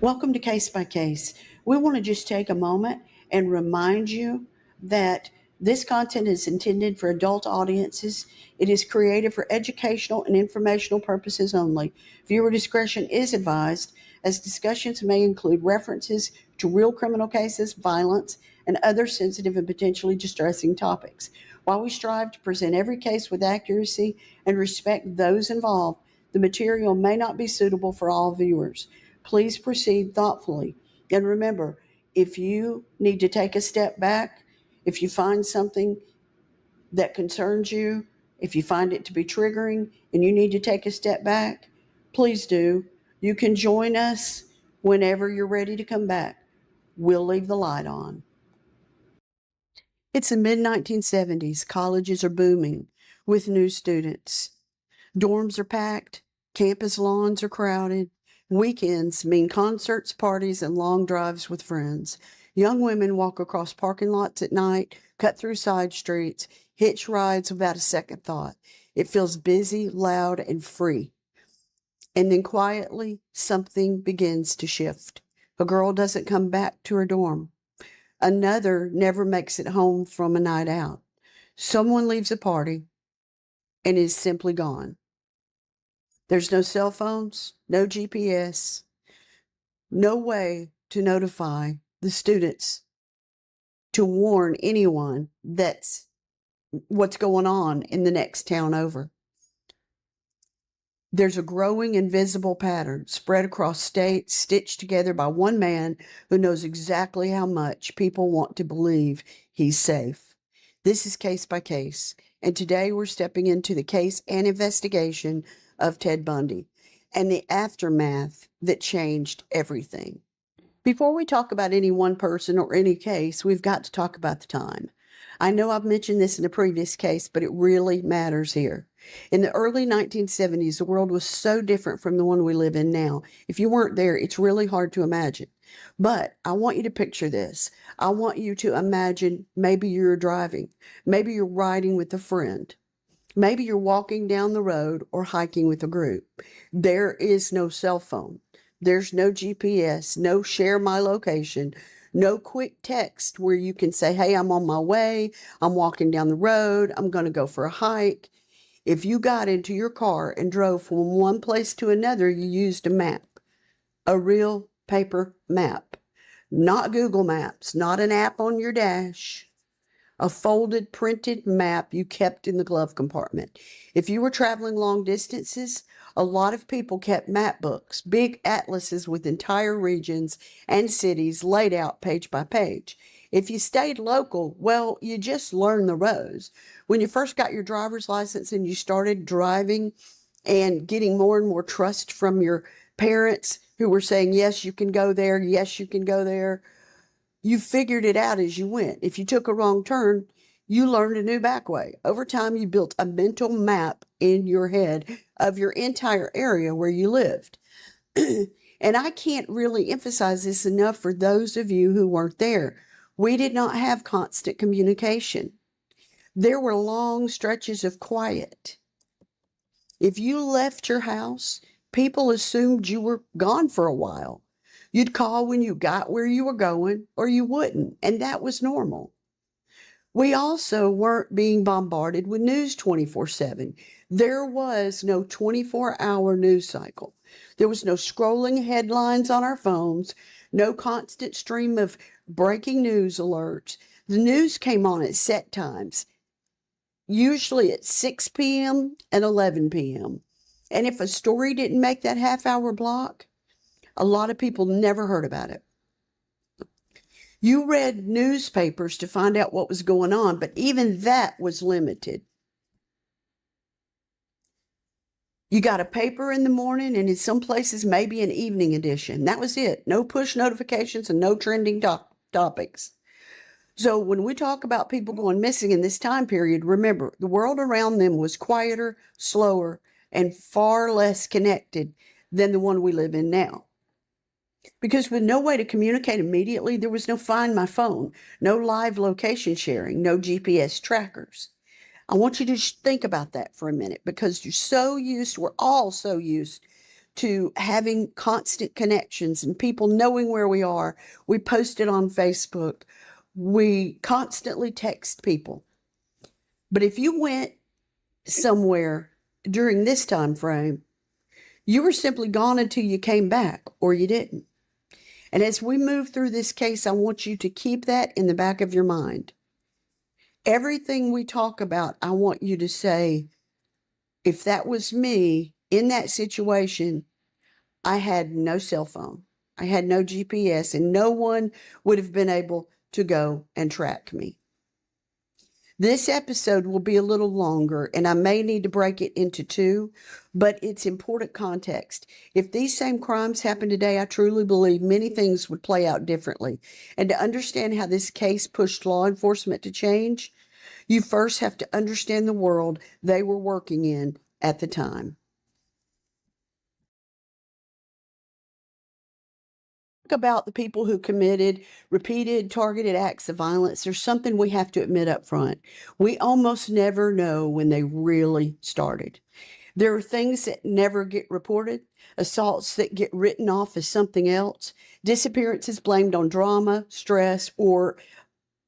Welcome to Case by Case. We want to just take a moment and remind you that this content is intended for adult audiences. It is created for educational and informational purposes only. Viewer discretion is advised, as discussions may include references to real criminal cases, violence, and other sensitive and potentially distressing topics. While we strive to present every case with accuracy and respect those involved, the material may not be suitable for all viewers. Please proceed thoughtfully. And remember, if you need to take a step back, if you find something that concerns you, if you find it to be triggering and you need to take a step back, please do. You can join us whenever you're ready to come back. We'll leave the light on. It's the mid-1970s. Colleges are booming with new students. Dorms are packed. Campus lawns are crowded. Weekends mean concerts, parties, and long drives with friends. Young women walk across parking lots at night, cut through side streets, hitch rides without a second thought. It feels busy, loud, and free. And then quietly, something begins to shift. A girl doesn't come back to her dorm. Another never makes it home from a night out. Someone leaves a party and is simply gone. There's no cell phones, no GPS, no way to notify the students to warn anyone that's what's going on in the next town over. There's a growing invisible pattern spread across states, stitched together by one man who knows exactly how much people want to believe he's safe. This is Case by Case, and today we're stepping into the case and investigation of Ted Bundy and the aftermath that changed everything. Before we talk about any one person or any case, we've got to talk about the time. I know I've mentioned this in a previous case, but it really matters here. In the early 1970s, the world was so different from the one we live in now. If you weren't there, it's really hard to imagine. But I want you to picture this. I want you to imagine maybe you're driving. Maybe you're riding with a friend. Maybe you're walking down the road or hiking with a group. There is no cell phone. There's no GPS, no share my location, no quick text where you can say, hey, I'm on my way. I'm walking down the road. I'm going to go for a hike. If you got into your car and drove from one place to another, you used a map, a real paper map, not Google Maps, not an app on your dash. A folded, printed map you kept in the glove compartment. If you were traveling long distances, a lot of people kept map books, big atlases with entire regions and cities laid out page by page. If you stayed local, well, you just learned the roads. When you first got your driver's license and you started driving and getting more and more trust from your parents who were saying, yes, you can go there, yes, you can go there, you figured it out as you went. If you took a wrong turn, you learned a new back way. Over time, you built a mental map in your head of your entire area where you lived. And I can't really emphasize this enough for those of you who weren't there. We did not have constant communication. There were long stretches of quiet. If you left your house, people assumed you were gone for a while. You'd call when you got where you were going, or you wouldn't, and that was normal. We also weren't being bombarded with news 24/7. There was no 24-hour news cycle. There was no scrolling headlines on our phones, no constant stream of breaking news alerts. The news came on at set times, usually at 6 p.m. and 11 p.m. And if a story didn't make that half-hour block, a lot of people never heard about it. You read newspapers to find out what was going on, but even that was limited. You got a paper in the morning, and in some places, maybe an evening edition. That was it. No push notifications and no trending topics. So when we talk about people going missing in this time period, remember, the world around them was quieter, slower, and far less connected than the one we live in now. Because with no way to communicate immediately, there was no Find My Phone, no live location sharing, no GPS trackers. I want you to just think about that for a minute, because we're all so used to having constant connections and people knowing where we are. We post it on Facebook. We constantly text people. But if you went somewhere during this time frame, you were simply gone until you came back, or you didn't. And as we move through this case, I want you to keep that in the back of your mind. Everything we talk about, I want you to say, if that was me in that situation, I had no cell phone, I had no GPS, and no one would have been able to go and track me. This episode will be a little longer, and I may need to break it into two, but it's important context. If these same crimes happened today, I truly believe many things would play out differently. And to understand how this case pushed law enforcement to change, you first have to understand the world they were working in at the time. About the people who committed repeated targeted acts of violence, there's something we have to admit up front. We almost never know when they really started. There are things that never get reported, assaults that get written off as something else, disappearances blamed on drama, stress, or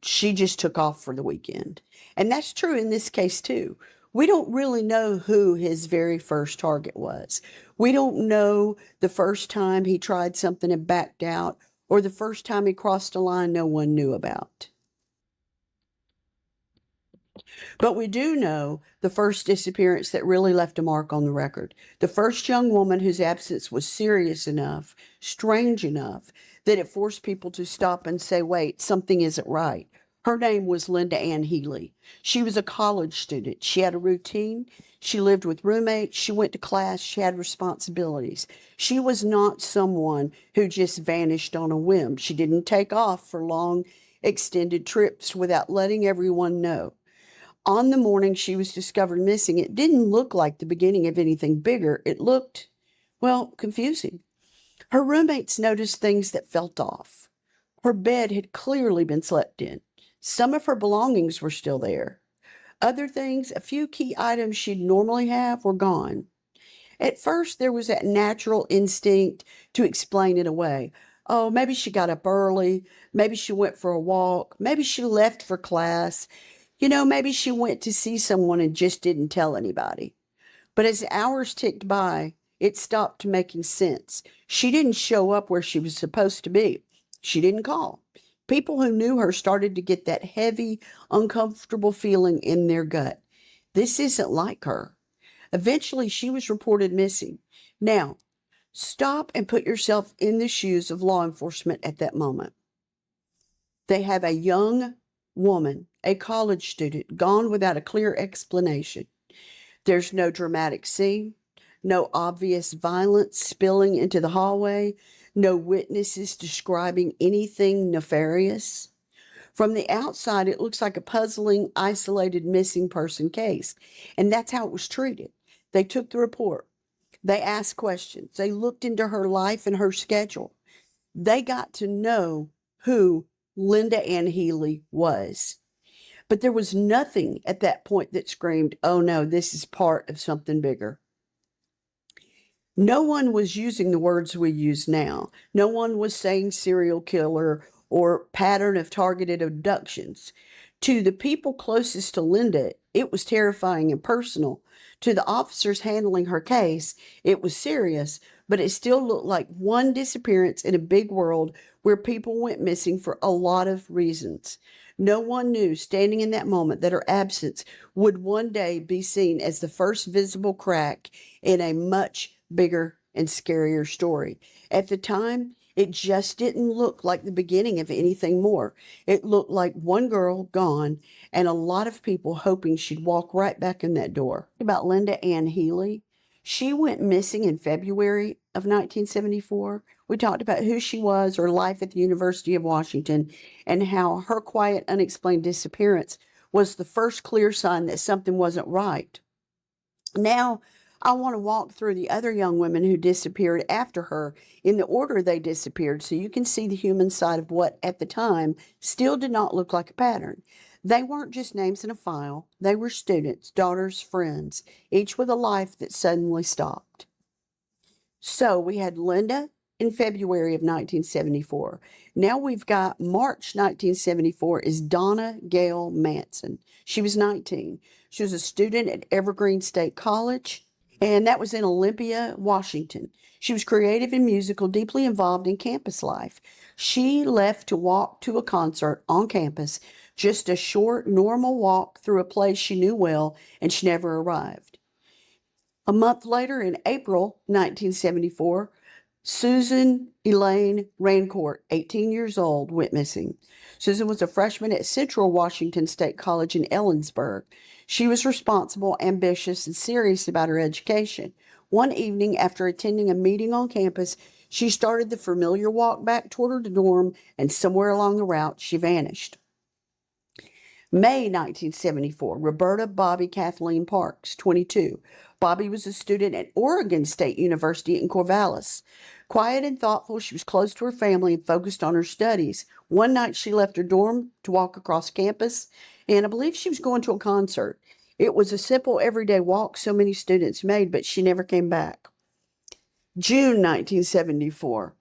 she just took off for the weekend. And that's true in this case too. We don't really know who his very first target was. We don't know the first time he tried something and backed out, or the first time he crossed a line no one knew about. But we do know the first disappearance that really left a mark on the record. The first young woman whose absence was serious enough, strange enough, that it forced people to stop and say, wait, something isn't right. Her name was Linda Ann Healy. She was a college student. She had a routine. She lived with roommates. She went to class. She had responsibilities. She was not someone who just vanished on a whim. She didn't take off for long, extended trips without letting everyone know. On the morning she was discovered missing, it didn't look like the beginning of anything bigger. It looked, well, confusing. Her roommates noticed things that felt off. Her bed had clearly been slept in. Some of her belongings were still there. Other things, a few key items she'd normally have, were gone. At first, there was that natural instinct to explain it away. Oh, maybe she got up early. Maybe she went for a walk. Maybe she left for class. Maybe she went to see someone and just didn't tell anybody. But as hours ticked by, it stopped making sense. She didn't show up where she was supposed to be. She didn't call. People who knew her started to get that heavy, uncomfortable feeling in their gut. This isn't like her. Eventually, she was reported missing. Now, stop and put yourself in the shoes of law enforcement at that moment. They have a young woman, a college student, gone without a clear explanation. There's no dramatic scene, no obvious violence spilling into the hallway, no witnesses describing anything nefarious. From the outside, it looks like a puzzling, isolated missing person case, and that's how it was treated. They took the report. They asked questions. They looked into her life and her schedule. They got to know who Linda Ann Healy was. But there was nothing at that point that screamed, oh no, this is part of something bigger. No one was using the words we use now. No one was saying serial killer or pattern of targeted abductions. To the people closest to Linda, it was terrifying and personal. To the officers handling her case, it was serious, but it still looked like one disappearance in a big world where people went missing for a lot of reasons. No one knew, standing in that moment, that her absence would one day be seen as the first visible crack in a much bigger and scarier story. At the time, it just didn't look like the beginning of anything more. It looked like one girl gone and a lot of people hoping she'd walk right back in that door. About Linda Ann Healy, she went missing in February of 1974. We talked about who she was, her life at the University of Washington, and how her quiet, unexplained disappearance was the first clear sign that something wasn't right. Now, I want to walk through the other young women who disappeared after her in the order they disappeared so you can see the human side of what, at the time, still did not look like a pattern. They weren't just names in a file. They were students, daughters, friends, each with a life that suddenly stopped. So we had Linda in February of 1974. Now we've got March 1974 is Donna Gail Manson. She was 19. She was a student at Evergreen State College, and that was in Olympia, Washington. She was creative and musical, deeply involved in campus life. She left to walk to a concert on campus, just a short, normal walk through a place she knew well, and she never arrived. A month later, in April 1974, Susan Elaine Rancourt, 18 years old, went missing. Susan was a freshman at Central Washington State College in Ellensburg. She was responsible, ambitious, and serious about her education. One evening, after attending a meeting on campus, she started the familiar walk back toward her dorm, and somewhere along the route, she vanished. May 1974, Roberta Bobby Kathleen Parks, 22. Bobby was a student at Oregon State University in Corvallis. Quiet and thoughtful, she was close to her family and focused on her studies. One night she left her dorm to walk across campus, and I believe she was going to a concert. It was a simple everyday walk so many students made, but she never came back. June 1974.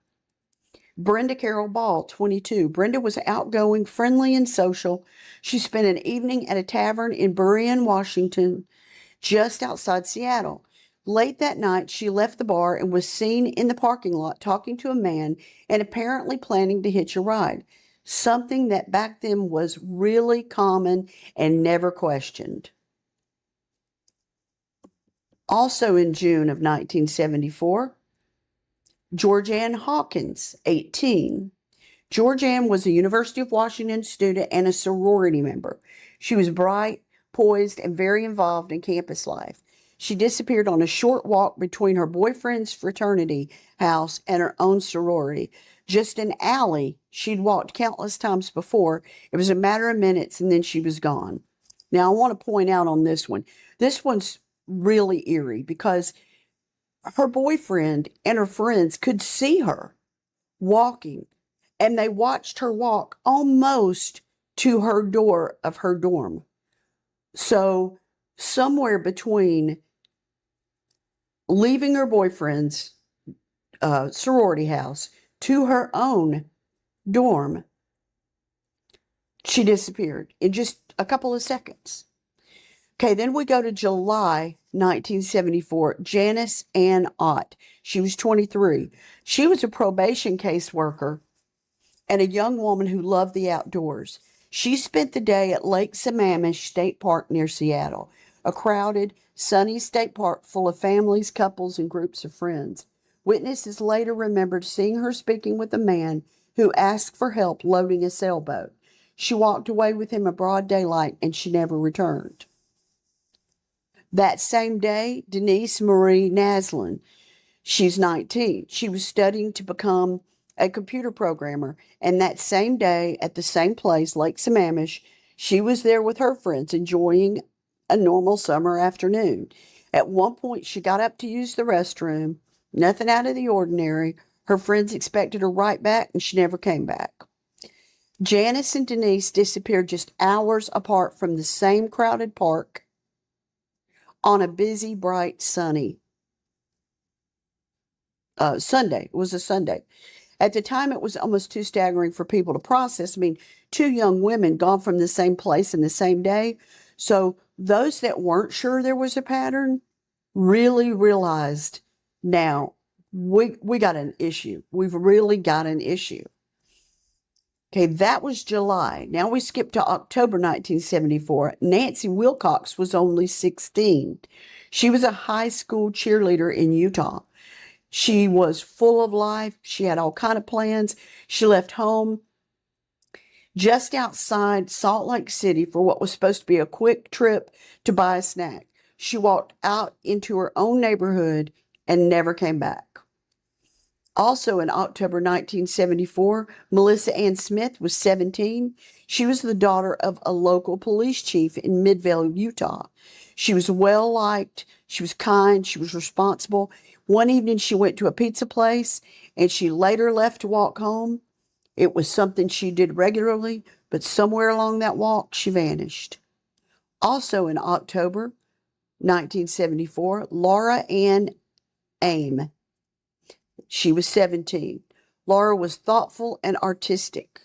Brenda Carol Ball, 22. Brenda was outgoing, friendly, and social. She spent an evening at a tavern in Burien, Washington, just outside Seattle. Late that night, she left the bar and was seen in the parking lot talking to a man and apparently planning to hitch a ride, something that back then was really common and never questioned. Also in June of 1974, Georgianne Hawkins, 18. Georgianne was a University of Washington student and a sorority member. She was bright, poised, and very involved in campus life. She disappeared on a short walk between her boyfriend's fraternity house and her own sorority. Just an alley she'd walked countless times before. It was a matter of minutes, and then she was gone. Now, I want to point out on this one. This one's really eerie because her boyfriend and her friends could see her walking, and they watched her walk almost to her door of her dorm. So somewhere between leaving her boyfriend's sorority house to her own dorm, she disappeared in just a couple of seconds. Okay, then we go to July 1974. Janice Ann Ott. She was 23. She was a probation caseworker and a young woman who loved the outdoors. She spent the day at Lake Sammamish State Park near Seattle, a crowded, sunny state park full of families, couples, and groups of friends. Witnesses later remembered seeing her speaking with a man who asked for help loading a sailboat. She walked away with him in broad daylight, and she never returned. That same day, Denise Marie Naslin, she's 19. She was studying to become a computer programmer, and that same day, at the same place, Lake Sammamish, she was there with her friends enjoying a normal summer afternoon. At one point, she got up to use the restroom. Nothing out of the ordinary. Her friends expected her right back, and she never came back. Janice and Denise disappeared just hours apart from the same crowded park on a busy, bright, sunny Sunday. It was a Sunday. At the time, it was almost too staggering for people to process. I mean, two young women gone from the same place in the same day. So those that weren't sure there was a pattern really realized now we got an issue. We've really got an issue. Okay, that was July. Now we skip to October 1974. Nancy Wilcox was only 16. She was a high school cheerleader in Utah. She was full of life. She had all kind of plans. She left home just outside Salt Lake City for what was supposed to be a quick trip to buy a snack. She walked out into her own neighborhood and never came back. Also in October 1974, Melissa Ann Smith was 17. She was the daughter of a local police chief in Midvale, Utah. She was well-liked. She was kind. She was responsible. One evening she went to a pizza place, and she later left to walk home. It was something she did regularly, but somewhere along that walk, she vanished. Also in October 1974, Laura Ann Aim. She was 17. Laura was thoughtful and artistic.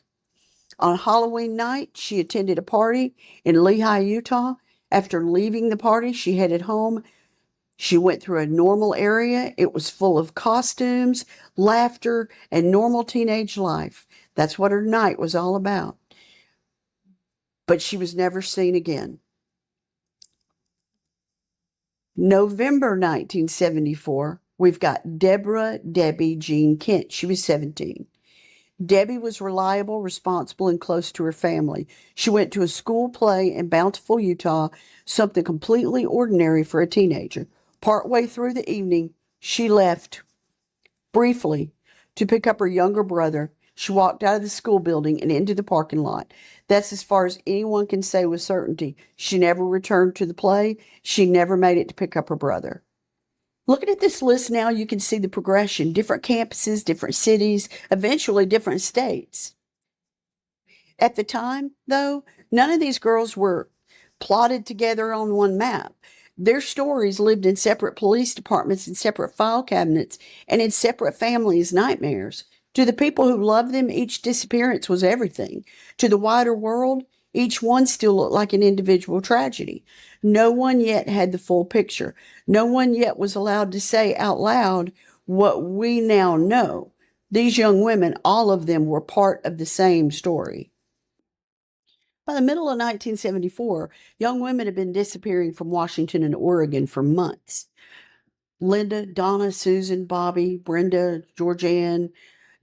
On Halloween night, she attended a party in Lehigh, Utah. After leaving the party, she headed home. She went through a normal area. It was full of costumes, laughter, and normal teenage life. That's what her night was all about. But she was never seen again. November 1974, we've got Deborah Debbie Jean Kent. She was 17. Debbie was reliable, responsible, and close to her family. She went to a school play in Bountiful, Utah, something completely ordinary for a teenager. Partway through the evening, she left briefly to pick up her younger brother. She walked out of the school building and into the parking lot. That's as far as anyone can say with certainty. She never returned to the play. She never made it to pick up her brother. Looking at this list now, you can see the progression. Different campuses, different cities, eventually different states. At the time, though, none of these girls were plotted together on one map. Their stories lived in separate police departments, in separate file cabinets, and in separate families' nightmares. To the people who loved them, each disappearance was everything. To the wider world, each one still looked like an individual tragedy. No one yet had the full picture. No one yet was allowed to say out loud what we now know. These young women, all of them, were part of the same story. By the middle of 1974, young women had been disappearing from Washington and Oregon for months. Linda, Donna, Susan, Bobby, Brenda, Georgianne,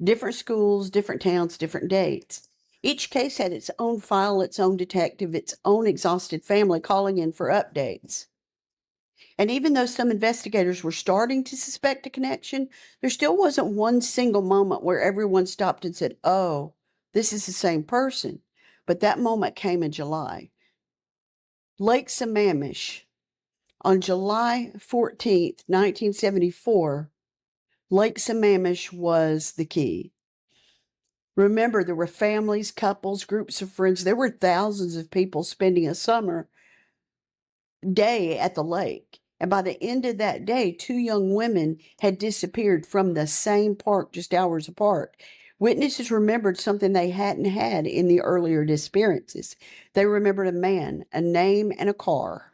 different schools, different towns, different dates. Each case had its own file, its own detective, its own exhausted family calling in for updates. And even though some investigators were starting to suspect a connection, there still wasn't one single moment where everyone stopped and said, "Oh, this is the same person." But that moment came in July. Lake Sammamish. On July 14th, 1974, Lake Sammamish was the key. Remember, there were families, couples, groups of friends. There were thousands of people spending a summer day at the lake. And by the end of that day, 2 young women had disappeared from the same park just hours apart. Witnesses remembered something they hadn't had in the earlier disappearances. They remembered a man, a name, and a car.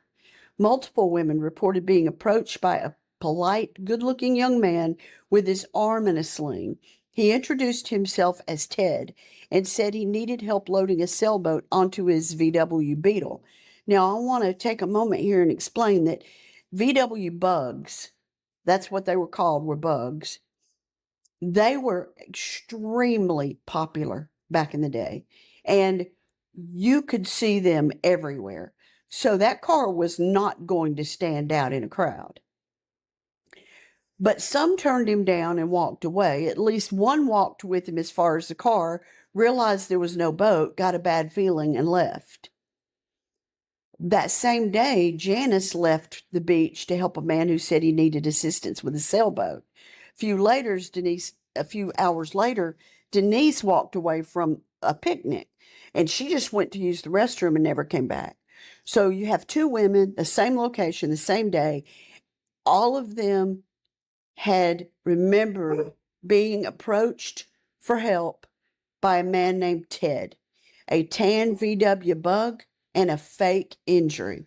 Multiple women reported being approached by a polite, good-looking young man with his arm in a sling. He introduced himself as Ted and said he needed help loading a sailboat onto his VW Beetle. Now, I want to take a moment here and explain that VW bugs, that's what they were called, were bugs. They were extremely popular back in the day, and you could see them everywhere. So that car was not going to stand out in a crowd. But some turned him down and walked away. At least one walked with him as far as the car, realized there was no boat, got a bad feeling, and left. That same day, Janice left the beach to help a man who said he needed assistance with a sailboat. A few hours later, Denise walked away from a picnic, and she just went to use the restroom and never came back. So you have 2 women, the same location, the same day. All of them had remembered being approached for help by a man named Ted, a tan VW bug, and a fake injury.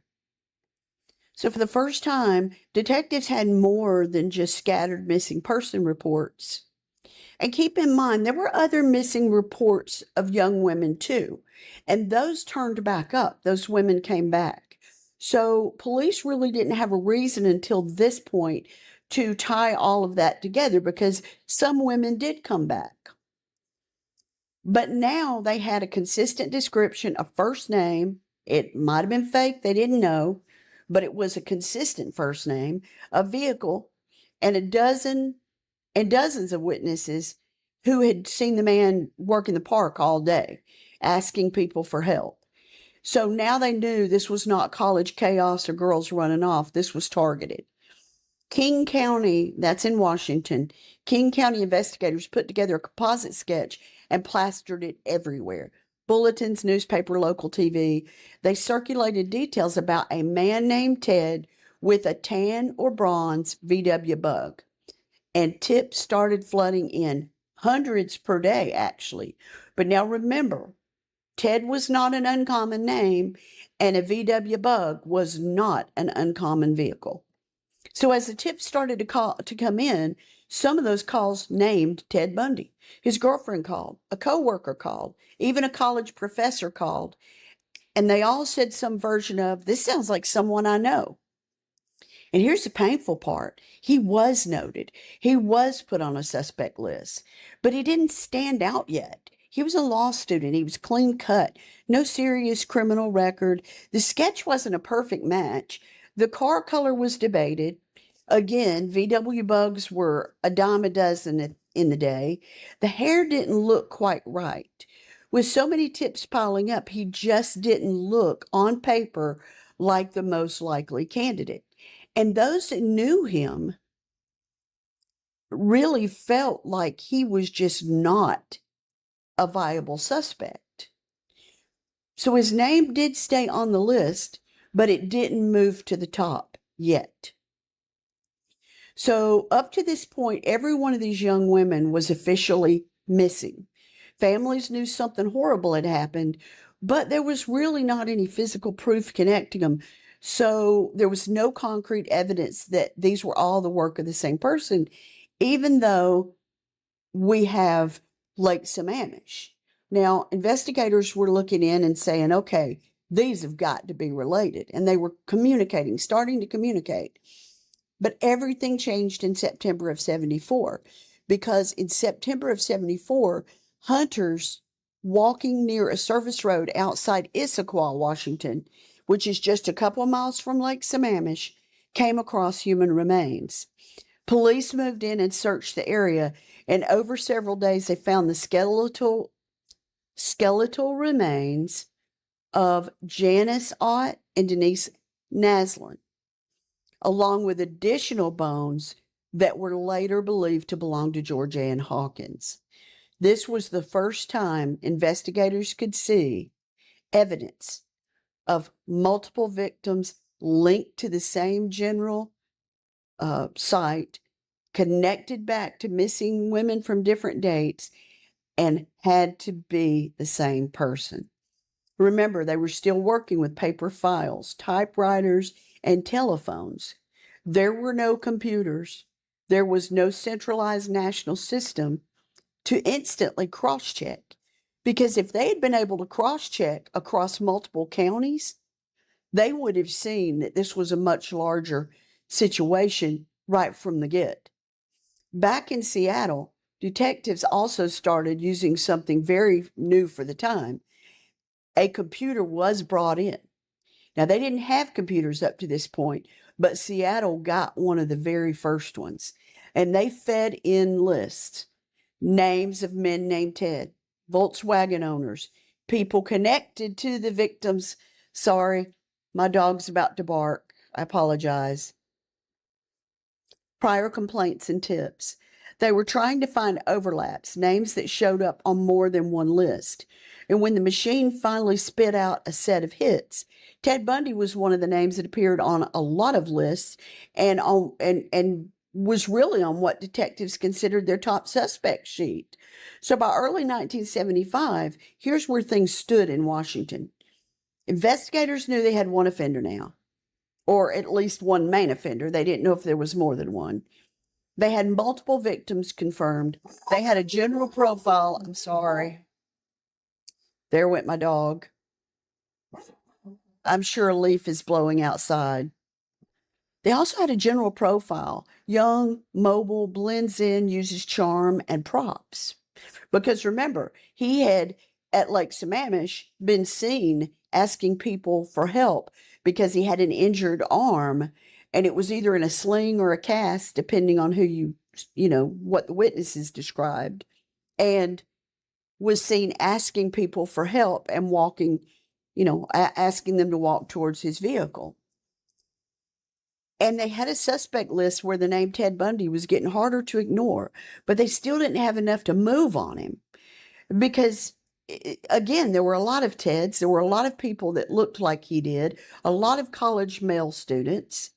So for the first time, detectives had more than just scattered missing person reports. And keep in mind, there were other missing reports of young women too, and those turned back up. Those women came back. So police really didn't have a reason until this point to tie all of that together, because some women did come back. But now they had a consistent description, a first name. It might have been fake, they didn't know, but it was a consistent first name, a vehicle, and dozens of witnesses who had seen the man work in the park all day, asking people for help. So now they knew this was not college chaos or girls running off. This was targeted. King County, that's in Washington, King County investigators put together a composite sketch and plastered it everywhere. Bulletins, newspaper, local TV. They circulated details about a man named Ted with a tan or bronze VW bug. and tips started flooding in, hundreds per day, actually. But now remember, Ted was not an uncommon name, and a VW Bug was not an uncommon vehicle. So as the tips started to come in, some of those calls named Ted Bundy. His girlfriend called, a coworker called, even a college professor called, and they all said some version of, "This sounds like someone I know." And here's the painful part. He was noted. He was put on a suspect list, but he didn't stand out yet. He was a law student. He was clean cut, no serious criminal record. The sketch wasn't a perfect match. The car color was debated. Again, VW Bugs were a dime a dozen in the day. The hair didn't look quite right. With so many tips piling up, he just didn't look on paper like the most likely candidate. And those that knew him really felt like he was just not a viable suspect. So his name did stay on the list, but it didn't move to the top yet. So up to this point, every one of these young women was officially missing. Families knew something horrible had happened, but there was really not any physical proof connecting them. So there was no concrete evidence that these were all the work of the same person, even though we have Lake Sammamish. Now, investigators were looking in and saying, okay, these have got to be related. And they were communicating, starting to communicate. But everything changed in September of 74, because in September of 74, hunters walking near a service road outside Issaquah, Washington, which is just a couple of miles from Lake Sammamish, came across human remains. Police moved in and searched the area, and over several days they found the skeletal remains of Janice Ott and Denise Naslin, along with additional bones that were later believed to belong to Georgia Ann Hawkins. This was the first time investigators could see evidence of multiple victims linked to the same general site, connected back to missing women from different dates, and had to be the same person. Remember, they were still working with paper files, typewriters, and telephones. There were no computers. There was no centralized national system to instantly cross-check. Because if they had been able to cross-check across multiple counties, they would have seen that this was a much larger situation right from the get. Back in Seattle, detectives also started using something very new for the time. A computer was brought in. Now, they didn't have computers up to this point, but Seattle got one of the very first ones. And they fed in lists, names of men named Ted, Volkswagen owners, people connected to the victims. Sorry, my dog's about to bark. I apologize. Prior complaints and tips. They were trying to find overlaps, names that showed up on more than one list. And when the machine finally spit out a set of hits, Ted Bundy was one of the names that appeared on a lot of lists and was really on what detectives considered their top suspect sheet. So by early 1975, here's where things stood in Washington. Investigators knew they had one offender now, or at least one main offender. They didn't know if there was more than one. They had multiple victims confirmed. They had a general profile. I'm sorry. There went my dog. I'm sure a leaf is blowing outside. They also had a general profile. Young, mobile, blends in, uses charm and props. Because remember, he had, at Lake Sammamish, been seen asking people for help because he had an injured arm, and it was either in a sling or a cast, depending on who what the witnesses described, and was seen asking people for help and walking, asking them to walk towards his vehicle. And they had a suspect list where the name Ted Bundy was getting harder to ignore, but they still didn't have enough to move on him because, again, there were a lot of Teds. There were a lot of people that looked like he did, a lot of college male students,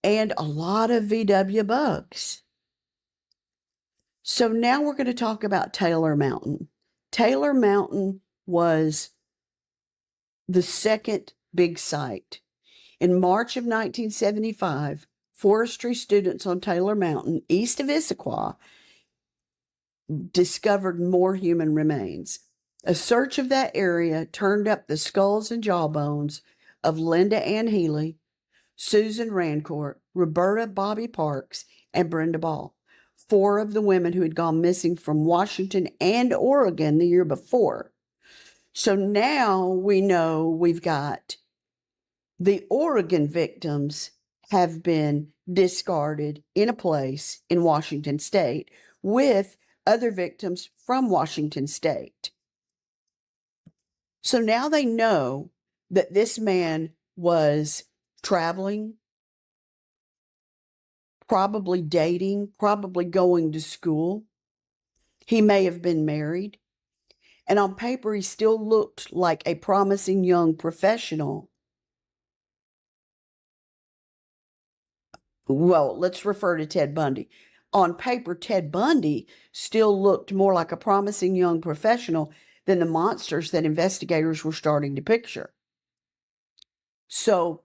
and a lot of VW Bugs. So now we're going to talk about Taylor Mountain. Taylor Mountain was the second big site. In March of 1975, forestry students on Taylor Mountain, east of Issaquah, discovered more human remains. A search of that area turned up the skulls and jawbones of Linda Ann Healy, Susan Rancourt, Roberta Bobby Parks, and Brenda Ball, 4 of the women who had gone missing from Washington and Oregon the year before. So now we know we've got the Oregon victims have been discarded in a place in Washington state with other victims from Washington state. So now they know that this man was traveling, probably dating, probably going to school. He may have been married. And on paper, he still looked like a promising young professional. Well, let's refer to Ted Bundy. On paper, Ted Bundy still looked more like a promising young professional than the monsters that investigators were starting to picture. So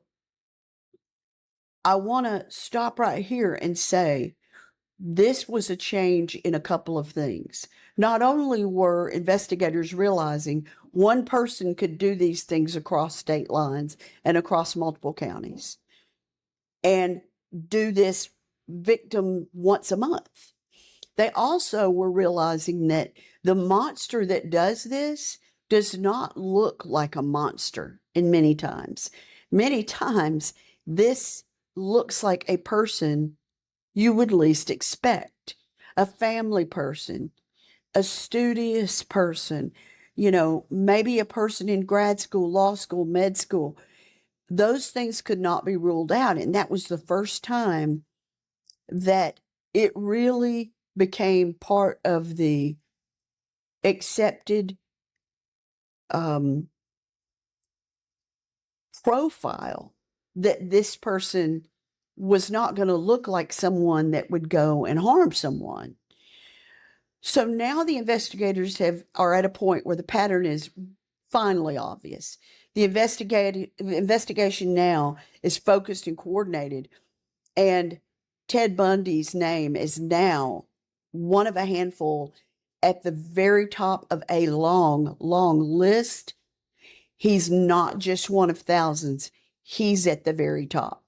I want to stop right here and say this was a change in a couple of things. Not only were investigators realizing one person could do these things across state lines and across multiple counties and do this victim once a month, they also were realizing that the monster that does this does not look like a monster in many times. Many times, this looks like a person you would least expect, a family person, a studious person, maybe a person in grad school, law school, med school. Those things could not be ruled out. And that was the first time that it really became part of the accepted profile that this person was not going to look like someone that would go and harm someone. So now the investigators are at a point where the pattern is finally obvious. The investigation now is focused and coordinated, and Ted Bundy's name is now one of a handful at the very top of a long, long list. He's not just one of thousands. He's at the very top.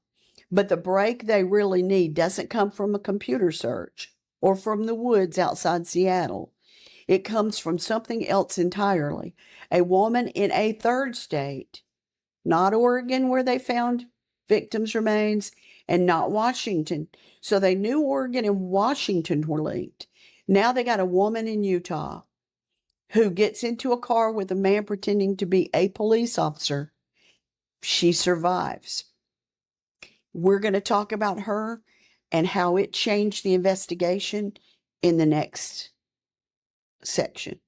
But the break they really need doesn't come from a computer search or from the woods outside Seattle. It comes from something else entirely. A woman in a third state, not Oregon where they found victims' remains, and not Washington. So they knew Oregon and Washington were linked. Now they got a woman in Utah who gets into a car with a man pretending to be a police officer. She survives. We're going to talk about her and how it changed the investigation in the next section.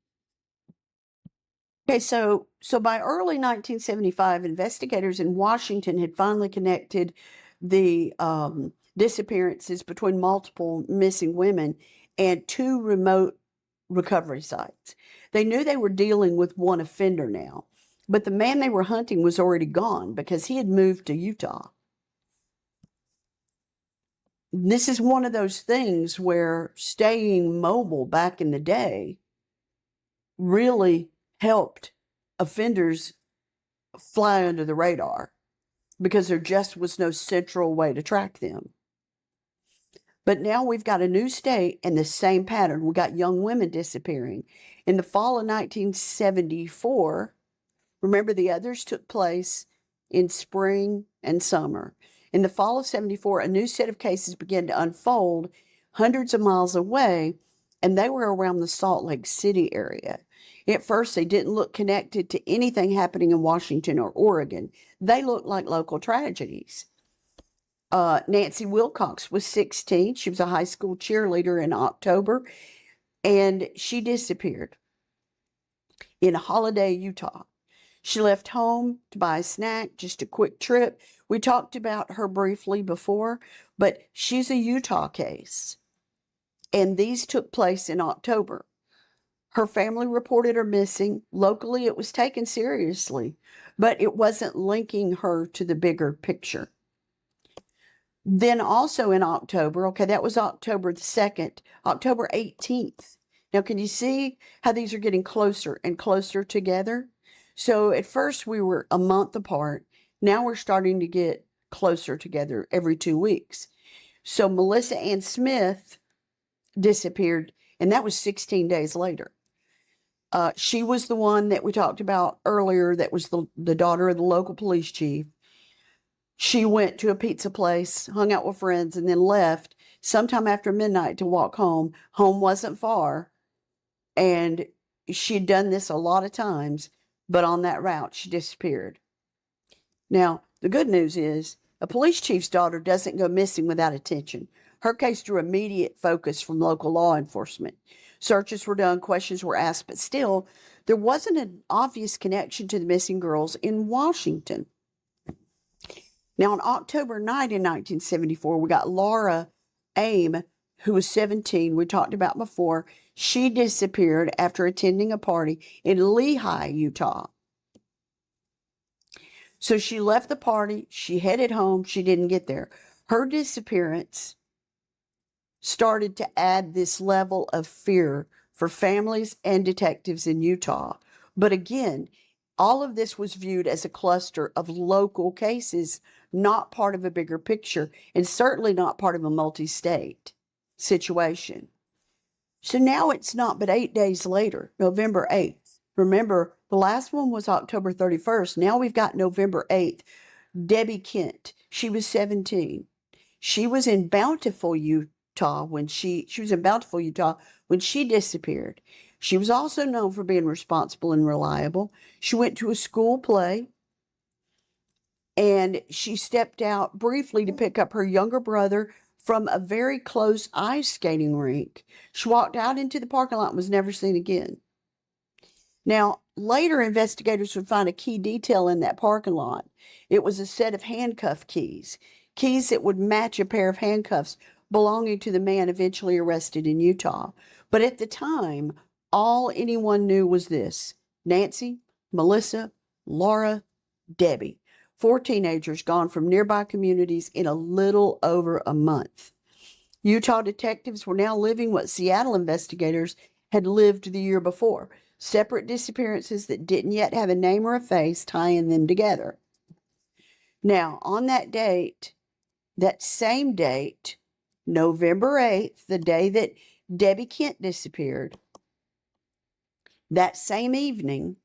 Okay, so by early 1975, investigators in Washington had finally connected the disappearances between multiple missing women and 2 remote recovery sites. They knew they were dealing with one offender now, but the man they were hunting was already gone because he had moved to Utah. This is one of those things where staying mobile back in the day really helped offenders fly under the radar because there just was no central way to track them. But now we've got a new state and the same pattern. We got young women disappearing. In the fall of 1974, remember the others took place in spring and summer. In the fall of 74, a new set of cases began to unfold hundreds of miles away, and they were around the Salt Lake City area. At first, they didn't look connected to anything happening in Washington or Oregon. They looked like local tragedies. Nancy Wilcox was 16. She was a high school cheerleader in October, and she disappeared in Holiday, Utah. She left home to buy a snack, just a quick trip. We talked about her briefly before, but she's a Utah case. And these took place in October. Her family reported her missing. Locally, it was taken seriously, but it wasn't linking her to the bigger picture. Then also in October, okay, that was October the 2nd, October 18th. Now, can you see how these are getting closer and closer together? So at first we were a month apart. Now we're starting to get closer together every 2 weeks. So Melissa Ann Smith disappeared, and that was 16 days later. She was the one that we talked about earlier that was the daughter of the local police chief. She went to a pizza place, hung out with friends, and then left sometime after midnight to walk home. Home wasn't far, and she'd done this a lot of times, but on that route, she disappeared. Now, the good news is a police chief's daughter doesn't go missing without attention. Her case drew immediate focus from local law enforcement. Searches were done, questions were asked, but still, there wasn't an obvious connection to the missing girls in Washington. Now, on October 9 in 1974, we got Laura Aim, who was 17, we talked about before. She disappeared after attending a party in Lehi, Utah. So she left the party, she headed home, she didn't get there. Her disappearance started to add this level of fear for families and detectives in Utah. But again, all of this was viewed as a cluster of local cases, not part of a bigger picture, and certainly not part of a multi-state situation. So now it's not but 8 days later, November 8th. Remember, the last one was October 31st. Now we've got November 8th. Debbie Kent, she was 17. She was in Bountiful, Utah when she disappeared. She was also known for being responsible and reliable. She went to a school play, and she stepped out briefly to pick up her younger brother from a very close ice skating rink. She walked out into the parking lot and was never seen again. Now, later investigators would find a key detail in that parking lot. It was a set of handcuff keys that would match a pair of handcuffs belonging to the man eventually arrested in Utah. But at the time, all anyone knew was this: Nancy, Melissa, Laura, Debbie. 4 teenagers gone from nearby communities in a little over a month. Utah detectives were now living what Seattle investigators had lived the year before: separate disappearances that didn't yet have a name or a face tying them together. Now, on that date, that same date, November 8th, the day that Debbie Kent disappeared, that same evening,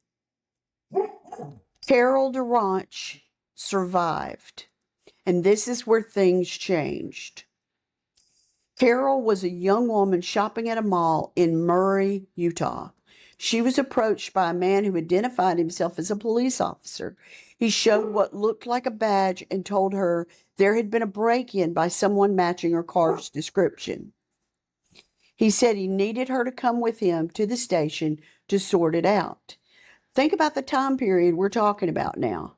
Carol DeRonch survived. And this is where things changed. Carol was a young woman shopping at a mall in Murray, Utah. She was approached by a man who identified himself as a police officer. He showed what looked like a badge and told her there had been a break-in by someone matching her car's description. He said he needed her to come with him to the station to sort it out. Think about the time period we're talking about now.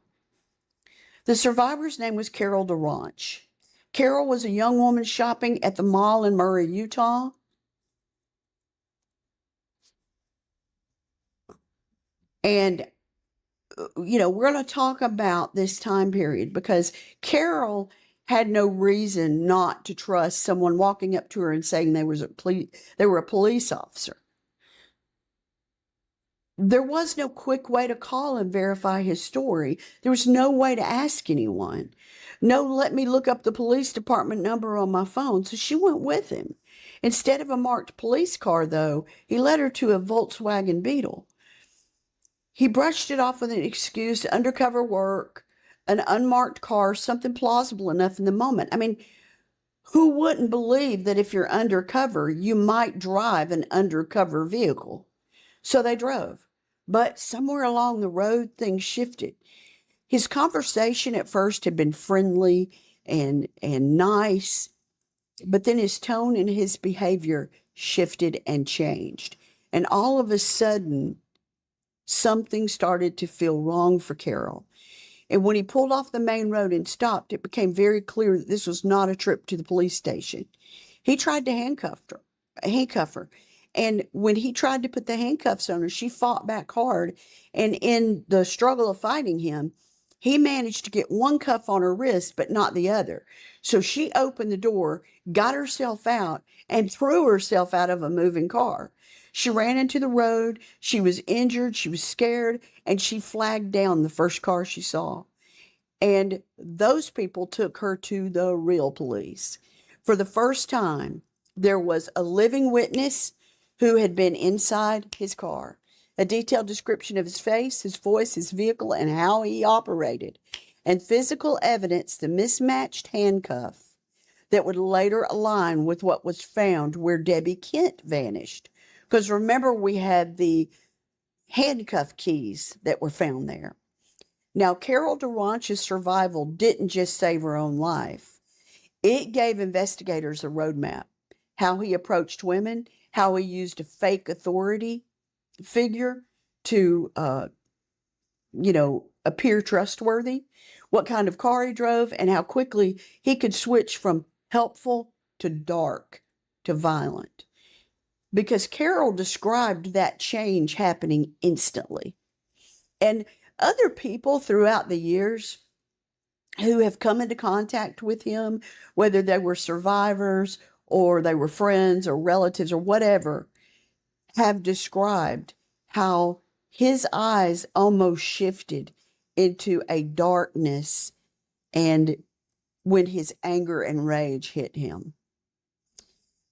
The survivor's name was Carol DeRonch. Carol was a young woman shopping at the mall in Murray, Utah. And, we're going to talk about this time period because Carol had no reason not to trust someone walking up to her and saying they were a police officer. There was no quick way to call and verify his story. There was no way to ask anyone. No, let me look up the police department number on my phone. So she went with him. Instead of a marked police car, though, he led her to a Volkswagen Beetle. He brushed it off with an excuse to undercover work, an unmarked car, something plausible enough in the moment. I mean, who wouldn't believe that if you're undercover, you might drive an undercover vehicle? So they drove. But somewhere along the road, things shifted. His conversation at first had been friendly and nice, but then his tone and his behavior shifted and changed. And all of a sudden, something started to feel wrong for Carol. And when he pulled off the main road and stopped, it became very clear that this was not a trip to the police station. He tried to handcuff her. handcuff her. And when he tried to put the handcuffs on her, she fought back hard. And in the struggle of fighting him, he managed to get one cuff on her wrist, but not the other. So she opened the door, got herself out, and threw herself out of a moving car. She ran into the road. She was injured. She was scared, and she flagged down the first car she saw. And those people took her to the real police. For the first time, there was a living witness who had been inside his car. A detailed description of his face, his voice, his vehicle, and how he operated. And physical evidence, the mismatched handcuff that would later align with what was found where Debbie Kent vanished. Because remember, we had the handcuff keys that were found there. Now, Carol Durant's survival didn't just save her own life. It gave investigators a roadmap. How he approached women, how he used a fake authority figure to, appear trustworthy, what kind of car he drove, and how quickly he could switch from helpful to dark to violent. Because Carol described that change happening instantly. And other people throughout the years who have come into contact with him, whether they were survivors or they were friends or relatives or whatever, have described how his eyes almost shifted into a darkness and when his anger and rage hit him.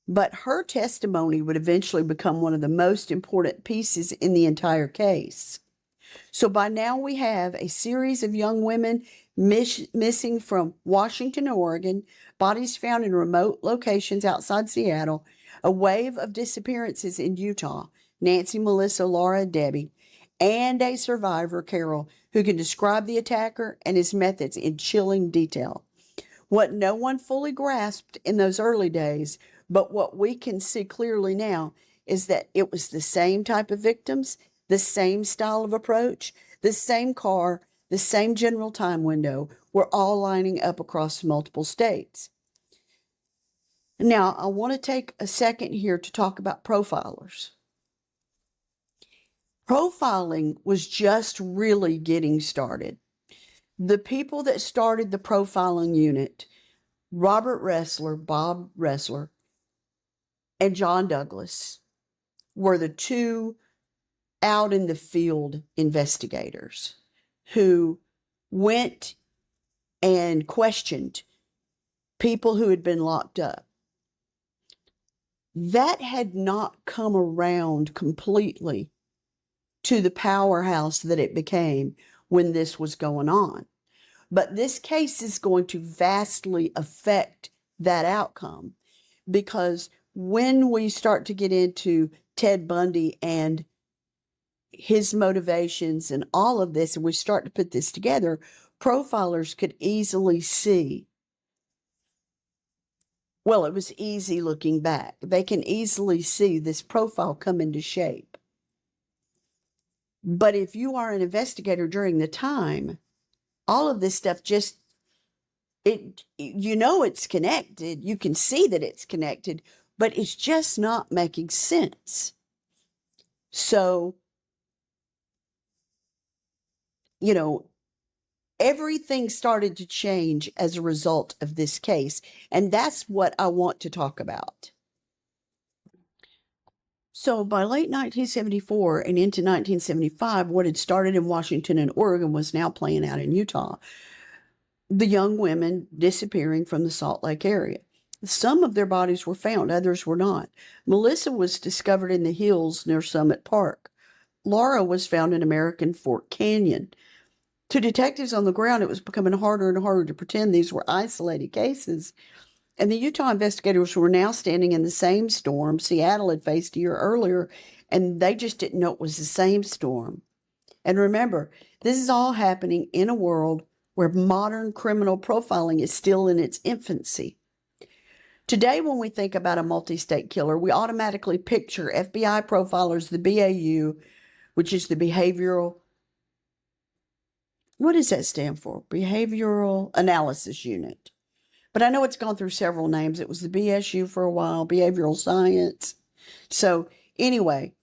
But her testimony would eventually become one of the most important pieces in the entire case. So by now we have a series of young women missing from Washington, Oregon, bodies found in remote locations outside Seattle, a wave of disappearances in Utah, Nancy, Melissa, Laura, Debbie, and a survivor, Carol, who can describe the attacker and his methods in chilling detail. What no one fully grasped in those early days, but what we can see clearly now, is that it was the same type of victims, the same style of approach, the same car, the same general time window, were all lining up across multiple states. Now, I want to take a second here to talk about profilers. Profiling was just really getting started. The people that started the profiling unit, Robert Ressler, Bob Ressler, and John Douglas, were the two out in the field investigators who went and questioned people who had been locked up. That had not come around completely to the powerhouse that it became when this was going on. But this case is going to vastly affect that outcome, because when we start to get into Ted Bundy and his motivations and all of this, and we start to put this together, profilers could easily see. Well, it was easy looking back. They can easily see this profile come into shape. But if you are an investigator during the time, all of this stuff just, it's connected. You can see that it's connected, but it's just not making sense. So, everything started to change as a result of this case. And that's what I want to talk about. So by late 1974 and into 1975, what had started in Washington and Oregon was now playing out in Utah. The young women disappearing from the Salt Lake area. Some of their bodies were found, others were not. Melissa was discovered in the hills near Summit Park. Laura was found in American Fork Canyon. To detectives on the ground, it was becoming harder and harder to pretend these were isolated cases. And the Utah investigators were now standing in the same storm Seattle had faced a year earlier, and they just didn't know it was the same storm. And remember, this is all happening in a world where modern criminal profiling is still in its infancy. Today, when we think about a multi-state killer, we automatically picture FBI profilers, the BAU, which is the behavioral, what does that stand for? Behavioral Analysis Unit. but I know it's gone through several names. It was the BSU for a while, behavioral science. So anyway,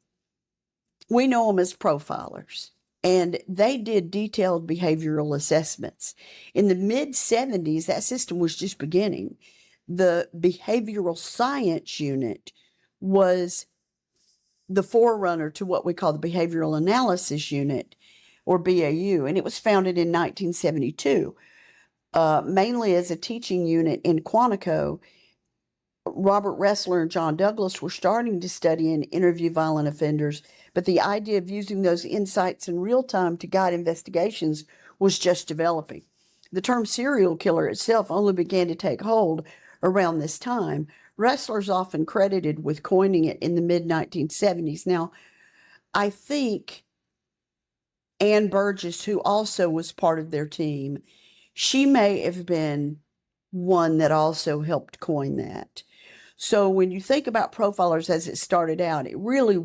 we know them as profilers, and they did detailed behavioral assessments. In the mid-70s, that system was just beginning. The behavioral science unit was the forerunner to what we call the behavioral analysis unit, or BAU, and it was founded in 1972, mainly as a teaching unit in Quantico. Robert Ressler and John Douglas were starting to study and interview violent offenders, but the idea of using those insights in real time to guide investigations was just developing. The term serial killer itself only began to take hold around this time. Ressler's often credited with coining it in the mid-1970s. Now, I think Ann Burgess, who also was part of their team, she may have been one that also helped coin that. So when you think about profilers as it started out, it really,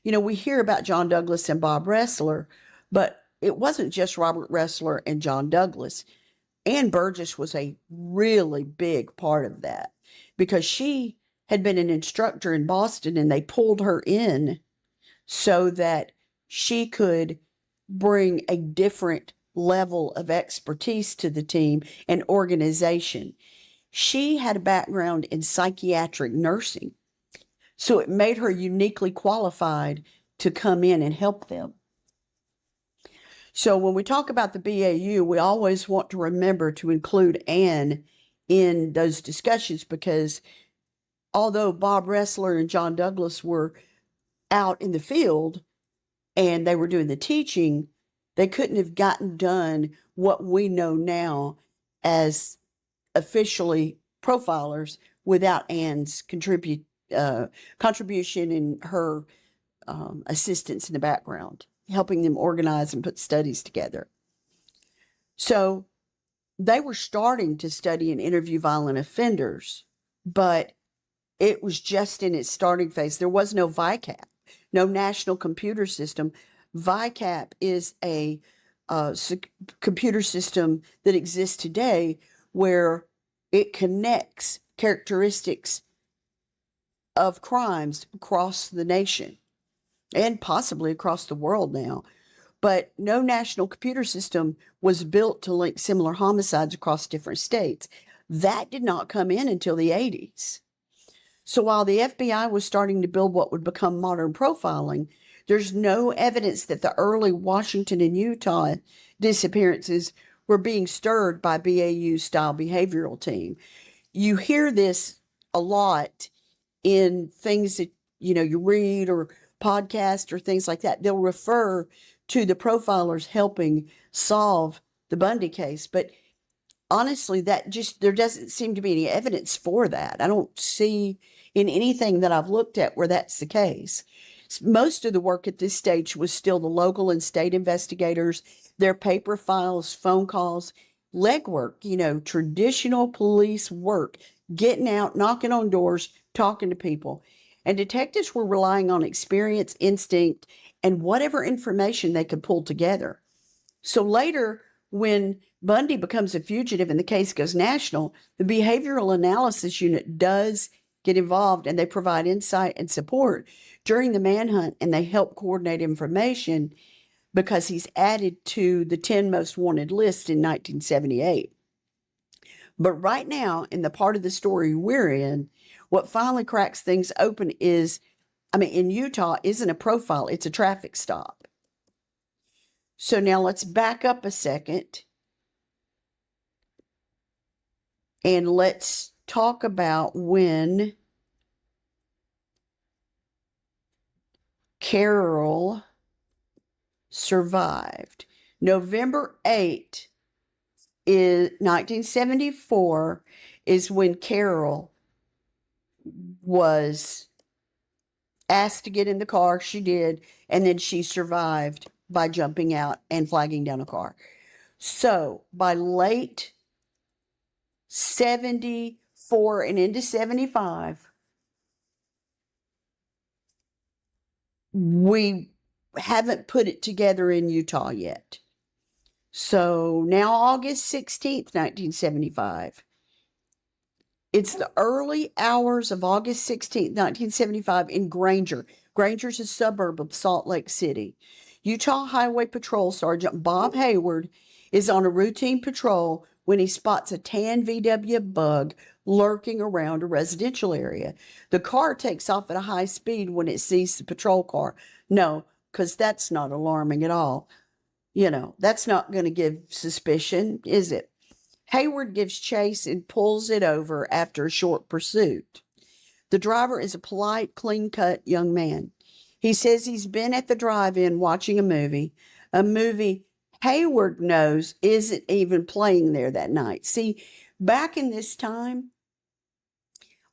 we hear about John Douglas and Bob Ressler, but it wasn't just Robert Ressler and John Douglas. Ann Burgess was a really big part of that because she had been an instructor in Boston, and they pulled her in so that she could bring a different level of expertise to the team and organization. She had a background in psychiatric nursing, so it made her uniquely qualified to come in and help them. So when we talk about the BAU, we always want to remember to include Ann in those discussions, because although Bob Ressler and John Douglas were out in the field and they were doing the teaching, they couldn't have gotten done what we know now as officially profilers without Ann's contribution and her assistance in the background, helping them organize and put studies together. So they were starting to study and interview violent offenders, but it was just in its starting phase. There was no VICAP, no national computer system. VICAP is a computer system that exists today where it connects characteristics of crimes across the nation and possibly across the world now. But no national computer system was built to link similar homicides across different states. That did not come in until the 80s. So while the FBI was starting to build what would become modern profiling, there's no evidence that the early Washington and Utah disappearances were being stirred by BAU-style behavioral team. You hear this a lot in things that, you read or podcast or things like that. They'll refer to the profilers helping solve the Bundy case, but honestly, there doesn't seem to be any evidence for that. I don't see in anything that I've looked at where that's the case. Most of the work at this stage was still the local and state investigators, their paper files, phone calls, legwork, traditional police work, getting out, knocking on doors, talking to people. And detectives were relying on experience, instinct, and whatever information they could pull together. So later, when Bundy becomes a fugitive and the case goes national, the behavioral analysis unit does get involved, and they provide insight and support during the manhunt, and they help coordinate information because he's added to the 10 most wanted list in 1978. But right now, in the part of the story we're in, what finally cracks things open is, in Utah, isn't a profile, it's a traffic stop. So now let's back up a second and let's talk about when Carol survived. November 8th is 1974 is when Carol was asked to get in the car. She did, and then she survived by jumping out and flagging down a car. So by late 74 and into 75, we haven't put it together in Utah yet. So now August 16th, 1975, It's the early hours of August 16th, 1975 in Granger. Granger's a suburb of Salt Lake City. Utah Highway Patrol Sergeant Bob Hayward is on a routine patrol when he spots a tan VW Bug lurking around a residential area. The car takes off at a high speed when it sees the patrol car. No, because that's not alarming at all. That's not going to give suspicion, is it? Hayward gives chase and pulls it over after a short pursuit. The driver is a polite, clean-cut young man. He says he's been at the drive-in watching a movie Hayward knows isn't even playing there that night. See, back in this time,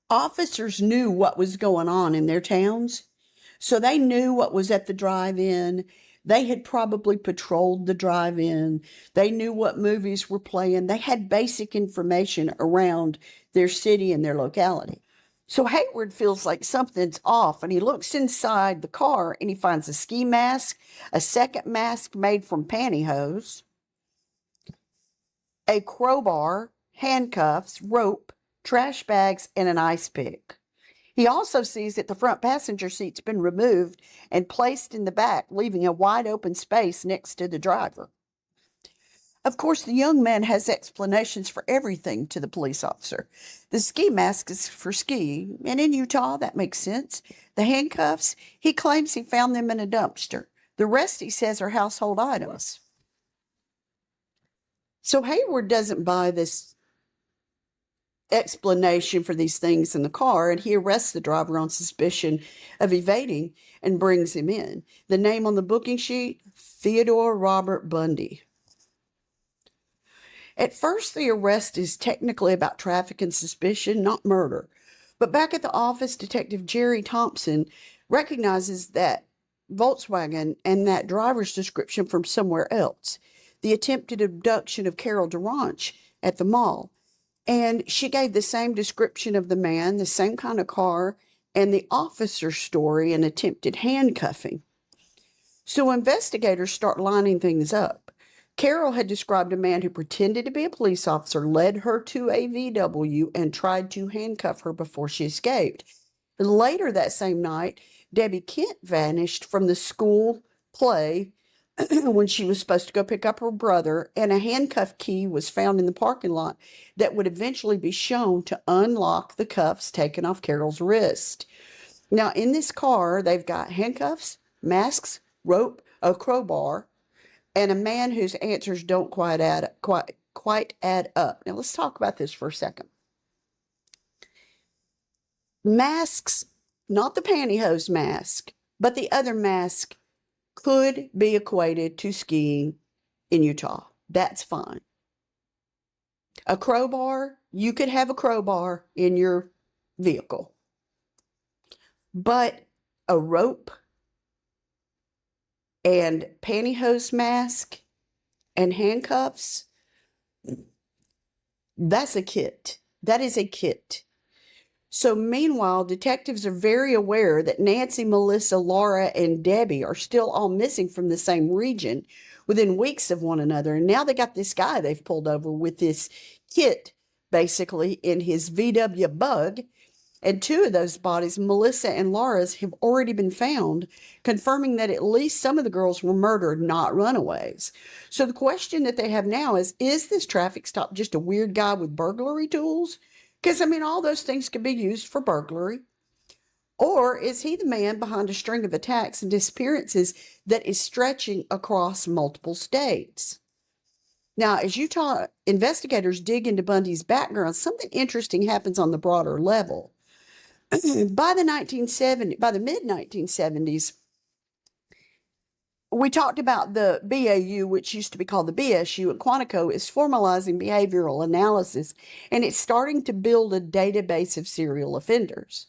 officers knew what was going on in their towns, so they knew what was at the drive-in. They had probably patrolled the drive-in. They knew what movies were playing. They had basic information around their city and their locality. So Hayward feels like something's off, and he looks inside the car and he finds a ski mask, a second mask made from pantyhose, a crowbar, handcuffs, rope, trash bags, and an ice pick. He also sees that the front passenger seat's been removed and placed in the back, leaving a wide open space next to the driver. Of course, the young man has explanations for everything to the police officer. The ski mask is for skiing, and in Utah, that makes sense. The handcuffs, he claims he found them in a dumpster. The rest, he says, are household items. So Hayward doesn't buy this explanation for these things in the car, and he arrests the driver on suspicion of evading and brings him in. The name on the booking sheet, Theodore Robert Bundy. At first, the arrest is technically about traffic and suspicion, not murder. But back at the office, Detective Jerry Thompson recognizes that Volkswagen and that driver's description from somewhere else. The attempted abduction of Carol Durant at the mall. And she gave the same description of the man, the same kind of car, and the officer's story and attempted handcuffing. So investigators start lining things up. Carol had described a man who pretended to be a police officer, led her to a VW, and tried to handcuff her before she escaped. Later that same night, Debbie Kent vanished from the school play when she was supposed to go pick up her brother, and a handcuff key was found in the parking lot that would eventually be shown to unlock the cuffs taken off Carol's wrist. Now, in this car, they've got handcuffs, masks, rope, a crowbar, and a man whose answers don't quite add up. Now, let's talk about this for a second. Masks, not the pantyhose mask, but the other mask, could be equated to skiing in Utah. That's fine. A crowbar, you could have a crowbar in your vehicle. But a rope and pantyhose mask and handcuffs, that's a kit. That is a kit. So meanwhile, detectives are very aware that Nancy, Melissa, Laura, and Debbie are still all missing from the same region within weeks of one another. And now they got this guy they've pulled over with this kit, basically, in his VW Bug. And two of those bodies, Melissa and Laura's, have already been found, confirming that at least some of the girls were murdered, not runaways. So the question that they have now is this traffic stop just a weird guy with burglary tools? Because, all those things could be used for burglary. Or is he the man behind a string of attacks and disappearances that is stretching across multiple states? Now, as Utah investigators dig into Bundy's background, something interesting happens on the broader level. By the mid-1970s, we talked about the BAU, which used to be called the BSU, and Quantico is formalizing behavioral analysis, and it's starting to build a database of serial offenders.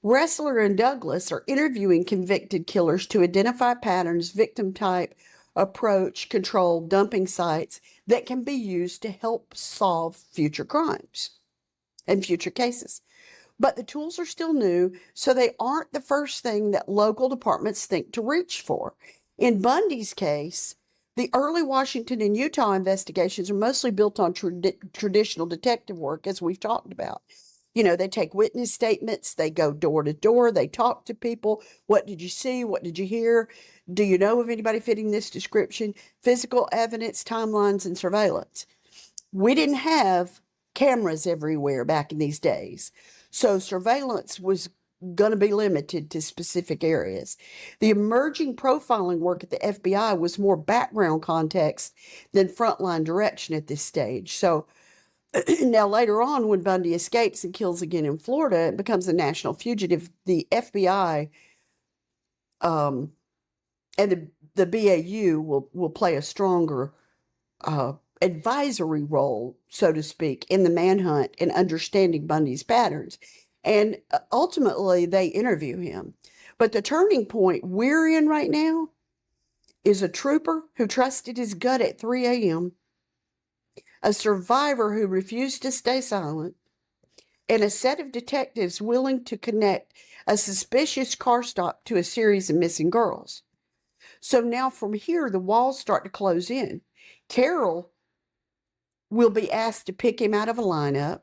Ressler and Douglas are interviewing convicted killers to identify patterns, victim type, approach, control, dumping sites that can be used to help solve future crimes and future cases. But the tools are still new, so they aren't the first thing that local departments think to reach for. In Bundy's case, the early Washington and Utah investigations are mostly built on traditional detective work, as we've talked about. They take witness statements, they go door to door, they talk to people. What did you see? What did you hear? Do you know of anybody fitting this description? Physical evidence, timelines, and surveillance. We didn't have cameras everywhere back in these days, so surveillance was going to be limited to specific areas. The emerging profiling work at the FBI was more background context than frontline direction at this stage. So now, later on, when Bundy escapes and kills again in Florida and becomes a national fugitive, the FBI and the BAU will play a stronger advisory role, so to speak, in the manhunt and understanding Bundy's patterns. And ultimately, they interview him. But the turning point we're in right now is a trooper who trusted his gut at 3 a.m., a survivor who refused to stay silent, and a set of detectives willing to connect a suspicious car stop to a series of missing girls. So now from here, the walls start to close in. Carol will be asked to pick him out of a lineup.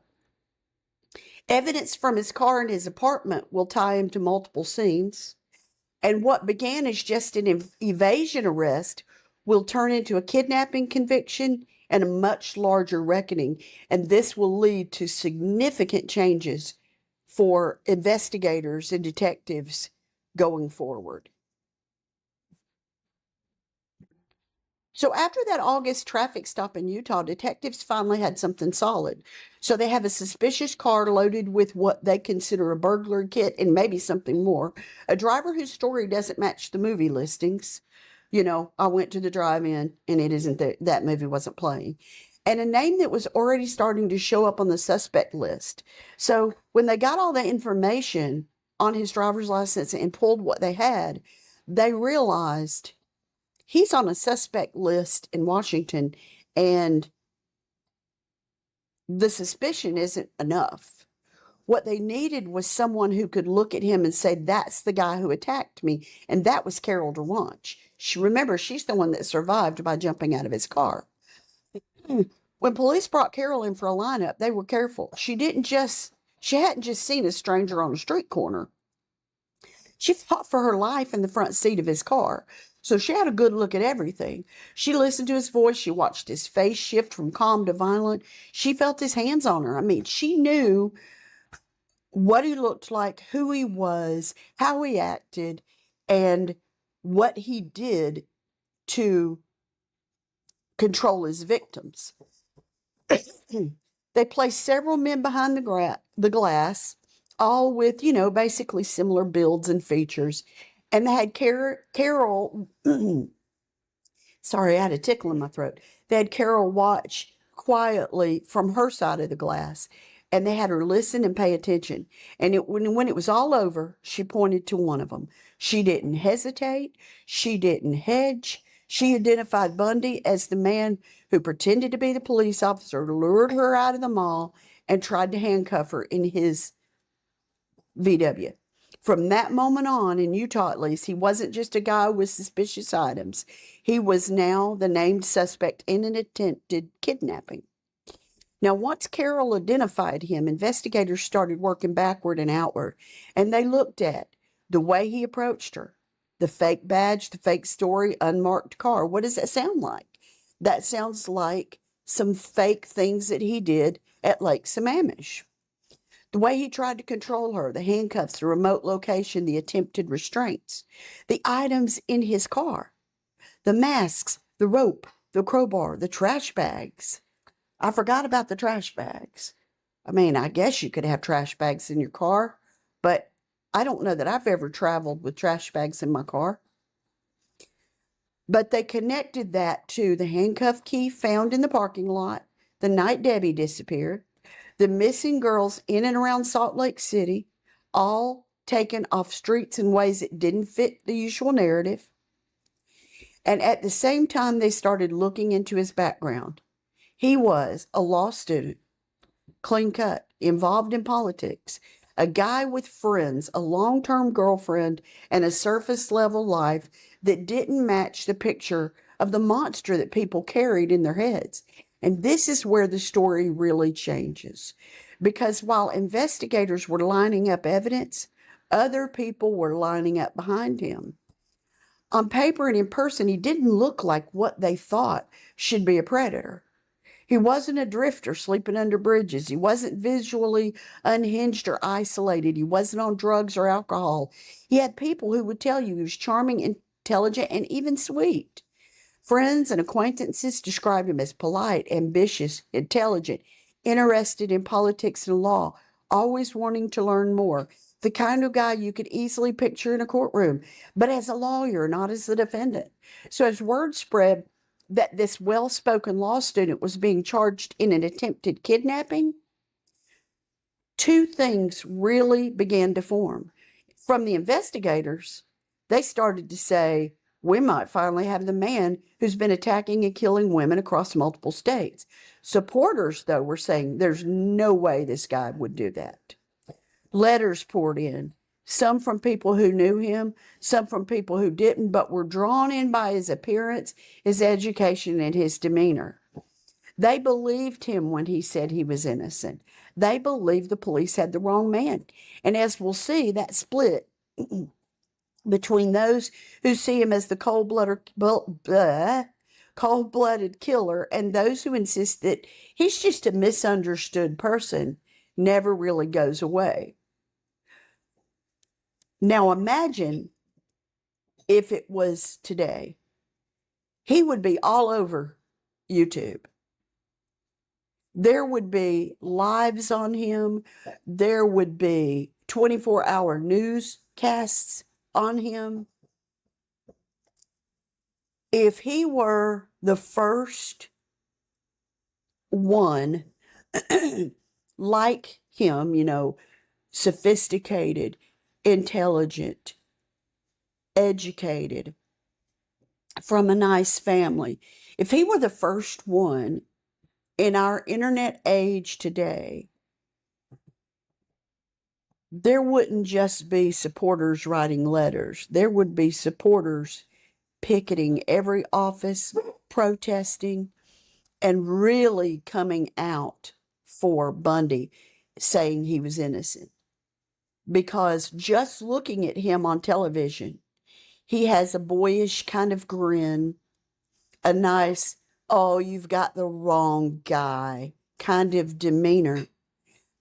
Evidence from his car and his apartment will tie him to multiple scenes. And what began as just an evasion arrest will turn into a kidnapping conviction and a much larger reckoning. And this will lead to significant changes for investigators and detectives going forward. So after that August traffic stop in Utah, detectives finally had something solid. So they have a suspicious car loaded with what they consider a burglary kit and maybe something more. A driver whose story doesn't match the movie listings. I went to the drive-in and it isn't that movie wasn't playing. And a name that was already starting to show up on the suspect list. So when they got all the information on his driver's license and pulled what they had, they realized he's on a suspect list in Washington, and the suspicion isn't enough. What they needed was someone who could look at him and say, that's the guy who attacked me, and that was Carol DeWanch. Remember, she's the one that survived by jumping out of his car. When police brought Carol in for a lineup, they were careful. She hadn't just seen a stranger on a street corner. She fought for her life in the front seat of his car. So she had a good look at everything. She listened to his voice. She watched his face shift from calm to violent. She felt his hands on her. I mean, she knew what he looked like, who he was, how he acted, and what he did to control his victims. They placed several men behind the glass, all with, basically similar builds and features. And they had Carol, sorry, I had a tickle in my throat. They had Carol watch quietly from her side of the glass, and they had her listen and pay attention. And when it was all over, she pointed to one of them. She didn't hesitate. She didn't hedge. She identified Bundy as the man who pretended to be the police officer, lured her out of the mall, and tried to handcuff her in his VW. From that moment on, in Utah at least, he wasn't just a guy with suspicious items. He was now the named suspect in an attempted kidnapping. Now, once Carol identified him, investigators started working backward and outward, and they looked at the way he approached her, the fake badge, the fake story, unmarked car. What does that sound like? That sounds like some fake things that he did at Lake Sammamish. The way he tried to control her, the handcuffs, the remote location, the attempted restraints, the items in his car, the masks, the rope, the crowbar, the trash bags. I forgot about the trash bags. I mean, I guess you could have trash bags in your car, but I don't know that I've ever traveled with trash bags in my car. But they connected that to the handcuff key found in the parking lot, the night Debbie disappeared, the missing girls in and around Salt Lake City, all taken off streets in ways that didn't fit the usual narrative. And at the same time, they started looking into his background. He was a law student, clean cut, involved in politics, a guy with friends, a long-term girlfriend, and a surface-level life that didn't match the picture of the monster that people carried in their heads. And this is where the story really changes. because while investigators were lining up evidence, other people were lining up behind him. On paper and in person, he didn't look like what they thought should be a predator. He wasn't a drifter sleeping under bridges. He wasn't visually unhinged or isolated. He wasn't on drugs or alcohol. He had people who would tell you he was charming, intelligent, and even sweet. Friends and acquaintances described him as polite, ambitious, intelligent, interested in politics and law, always wanting to learn more. The kind of guy you could easily picture in a courtroom, but as a lawyer, not as the defendant. So as word spread that this well-spoken law student was being charged in an attempted kidnapping, two things really began to form. From the investigators, they started to say, we might finally have the man who's been attacking and killing women across multiple states. Supporters, though, were saying there's no way this guy would do that. Letters poured in, some from people who knew him, some from people who didn't, but were drawn in by his appearance, his education, and his demeanor. They believed him when he said he was innocent. They believed the police had the wrong man. And as we'll see, that split between those who see him as the cold-blooded killer and those who insist that he's just a misunderstood person never really goes away. Now imagine if it was today. He would be all over YouTube. There would be lives on him. There would be 24-hour newscasts on him. If he were the first one like him, sophisticated, intelligent, educated, from a nice family, if he were the first one in our internet age today, there wouldn't just be supporters writing letters. There would be supporters picketing every office, protesting, and really coming out for Bundy, saying he was innocent. Because just looking at him on television, he has a boyish kind of grin, a nice, oh, you've got the wrong guy kind of demeanor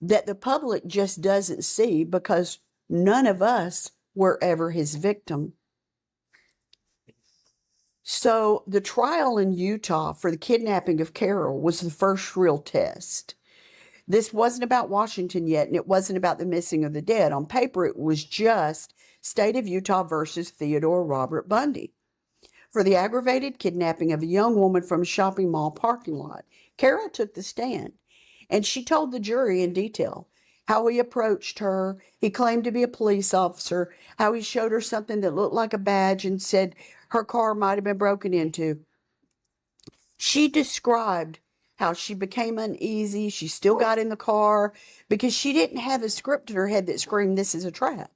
that the public just doesn't see because none of us were ever his victim. So the trial in Utah for the kidnapping of Carol was the first real test. This wasn't about Washington yet, and it wasn't about the missing of the dead. On paper, it was just State of Utah versus Theodore Robert Bundy for the aggravated kidnapping of a young woman from a shopping mall parking lot. Carol took the stand, and she told the jury in detail how he approached her. He claimed to be a police officer, how he showed her something that looked like a badge and said her car might have been broken into. She described how she became uneasy. She still got in the car because she didn't have a script in her head that screamed, this is a trap.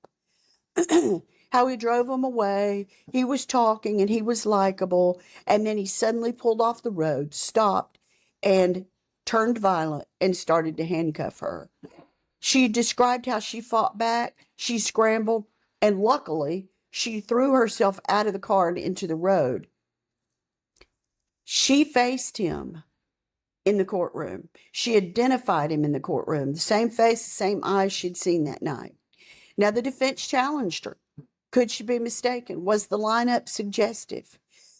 How he drove him away. He was talking and he was likable. And then he suddenly pulled off the road, stopped, and turned violent and started to handcuff her. She described how she fought back. She scrambled. And luckily, she threw herself out of the car and into the road. She faced him in the courtroom. She identified him in the courtroom. The same face, the same eyes she'd seen that night. Now, the defense challenged her. Could she be mistaken? Was the lineup suggestive?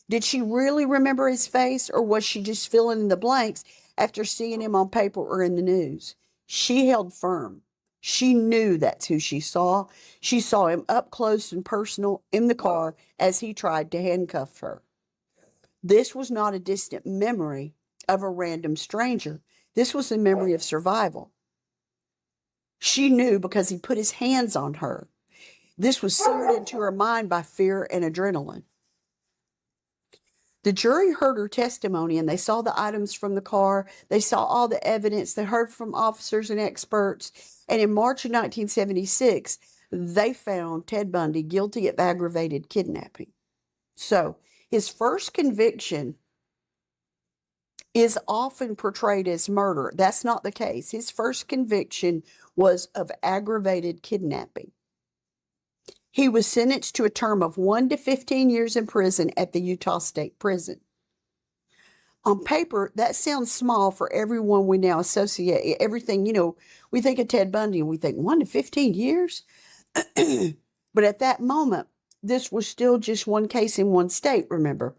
Did she really remember his face, or was she just filling in the blanks after seeing him on paper or in the news? She held firm. She knew that's who she saw. She saw him up close and personal in the car as he tried to handcuff her. This was not a distant memory of a random stranger. This was a memory of survival. She knew because he put his hands on her. This was seared into her mind by fear and adrenaline. The jury heard her testimony and they saw the items from the car. They saw all the evidence. They heard from officers and experts. And in March of 1976, they found Ted Bundy guilty of aggravated kidnapping. So his first conviction is often portrayed as murder. That's not the case. His first conviction was of aggravated kidnapping. He was sentenced to a term of 1 to 15 years in prison at the Utah State Prison. On paper, that sounds small for everyone we now associate. Everything, we think of Ted Bundy and we think 1 to 15 years. But at that moment, this was still just one case in one state, remember?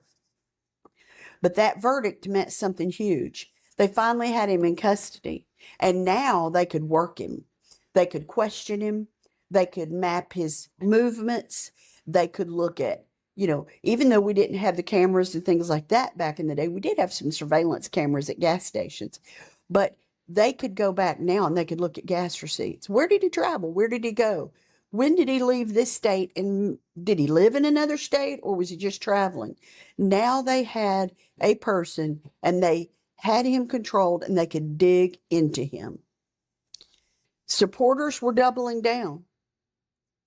But that verdict meant something huge. They finally had him in custody, and now they could work him. They could question him. They could map his movements. They could look at, even though we didn't have the cameras and things like that back in the day, we did have some surveillance cameras at gas stations. But they could go back now and they could look at gas receipts. Where did he travel? Where did he go? When did he leave this state? And did he live in another state or was he just traveling? Now they had a person and they had him controlled and they could dig into him. Supporters were doubling down.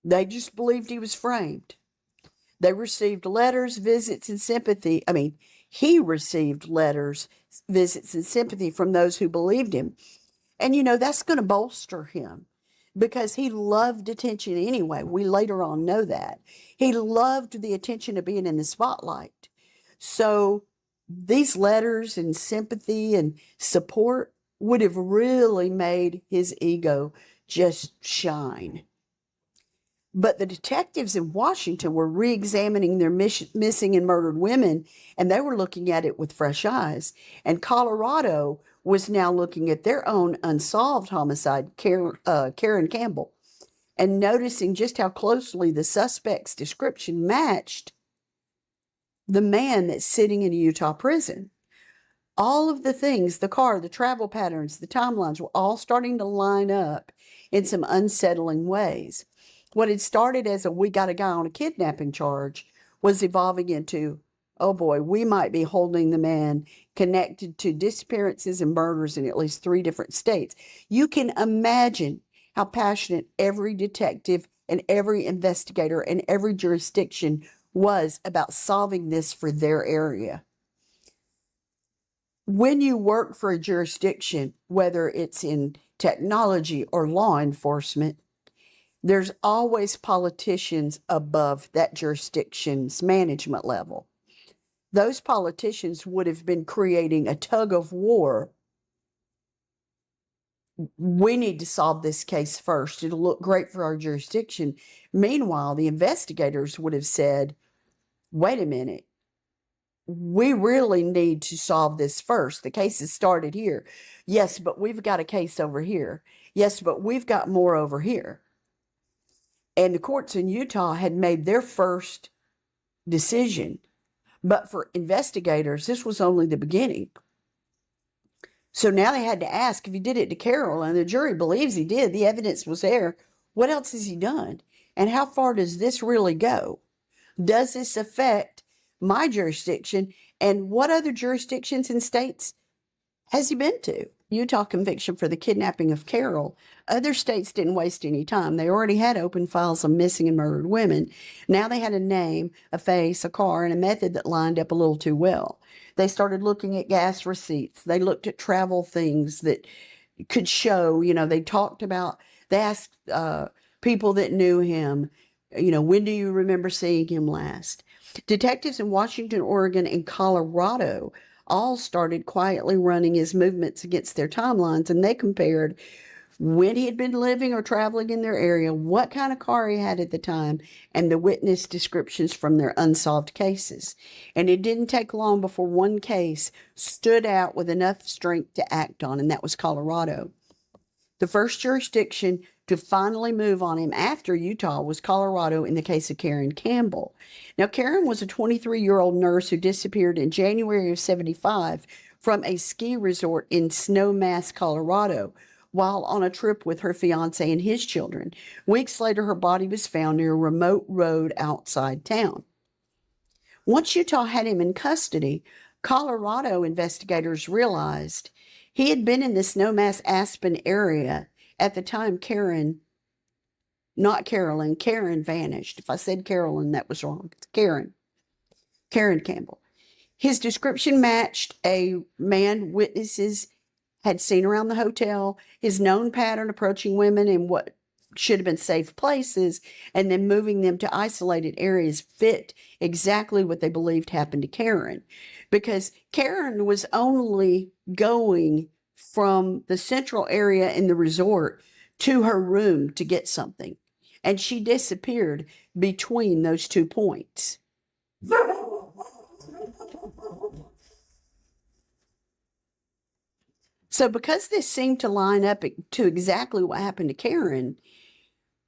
They just believed he was framed. They received letters, visits, and sympathy. He received letters, visits, and sympathy from those who believed him. And, that's going to bolster him because he loved attention anyway. We later on know that. He loved the attention of being in the spotlight. So these letters and sympathy and support would have really made his ego just shine. But the detectives in Washington were re-examining their missing and murdered women, and they were looking at it with fresh eyes. And Colorado was now looking at their own unsolved homicide, Karen Campbell, and noticing just how closely the suspect's description matched the man that's sitting in a Utah prison. All of the things, the car, the travel patterns, the timelines were all starting to line up in some unsettling ways. What had started as we got a guy on a kidnapping charge was evolving into, oh boy, we might be holding the man connected to disappearances and murders in at least 3 different states. You can imagine how passionate every detective and every investigator and every jurisdiction was about solving this for their area. When you work for a jurisdiction, whether it's in technology or law enforcement, there's always politicians above that jurisdiction's management level. Those politicians would have been creating a tug of war. We need to solve this case first. It'll look great for our jurisdiction. Meanwhile, the investigators would have said, wait a minute, we really need to solve this first. The case has started here. Yes, but we've got a case over here. Yes, but we've got more over here. And the courts in Utah had made their first decision. But for investigators, this was only the beginning. So now they had to ask if he did it to Carol, and the jury believes he did. The evidence was there. What else has he done? And how far does this really go? Does this affect my jurisdiction? And what other jurisdictions and states has he been to? Utah conviction for the kidnapping of Carol. Other states didn't waste any time. They already had open files of missing and murdered women. Now they had a name, a face, a car, and a method that lined up a little too well. They started looking at gas receipts. They looked at travel things that could show, they asked people that knew him, when do you remember seeing him last? Detectives in Washington, Oregon, and Colorado all started quietly running his movements against their timelines, and they compared when he had been living or traveling in their area, what kind of car he had at the time, and the witness descriptions from their unsolved cases. And it didn't take long before one case stood out with enough strength to act on, and that was Colorado. The first jurisdiction to finally move on him after Utah was Colorado in the case of Karen Campbell. Now, Karen was a 23-year-old nurse who disappeared in January of 75 from a ski resort in Snowmass, Colorado, while on a trip with her fiance and his children. Weeks later, her body was found near a remote road outside town. Once Utah had him in custody, Colorado investigators realized he had been in the Snowmass Aspen area at the time Karen vanished. If I said Carolyn, that was wrong. It's Karen Campbell. His description matched a man witnesses had seen around the hotel, his known pattern approaching women in what should have been safe places and then moving them to isolated areas fit exactly what they believed happened to Karen. Because Karen was only going from the central area in the resort to her room to get something. And she disappeared between those 2 points. So, because this seemed to line up to exactly what happened to Karen,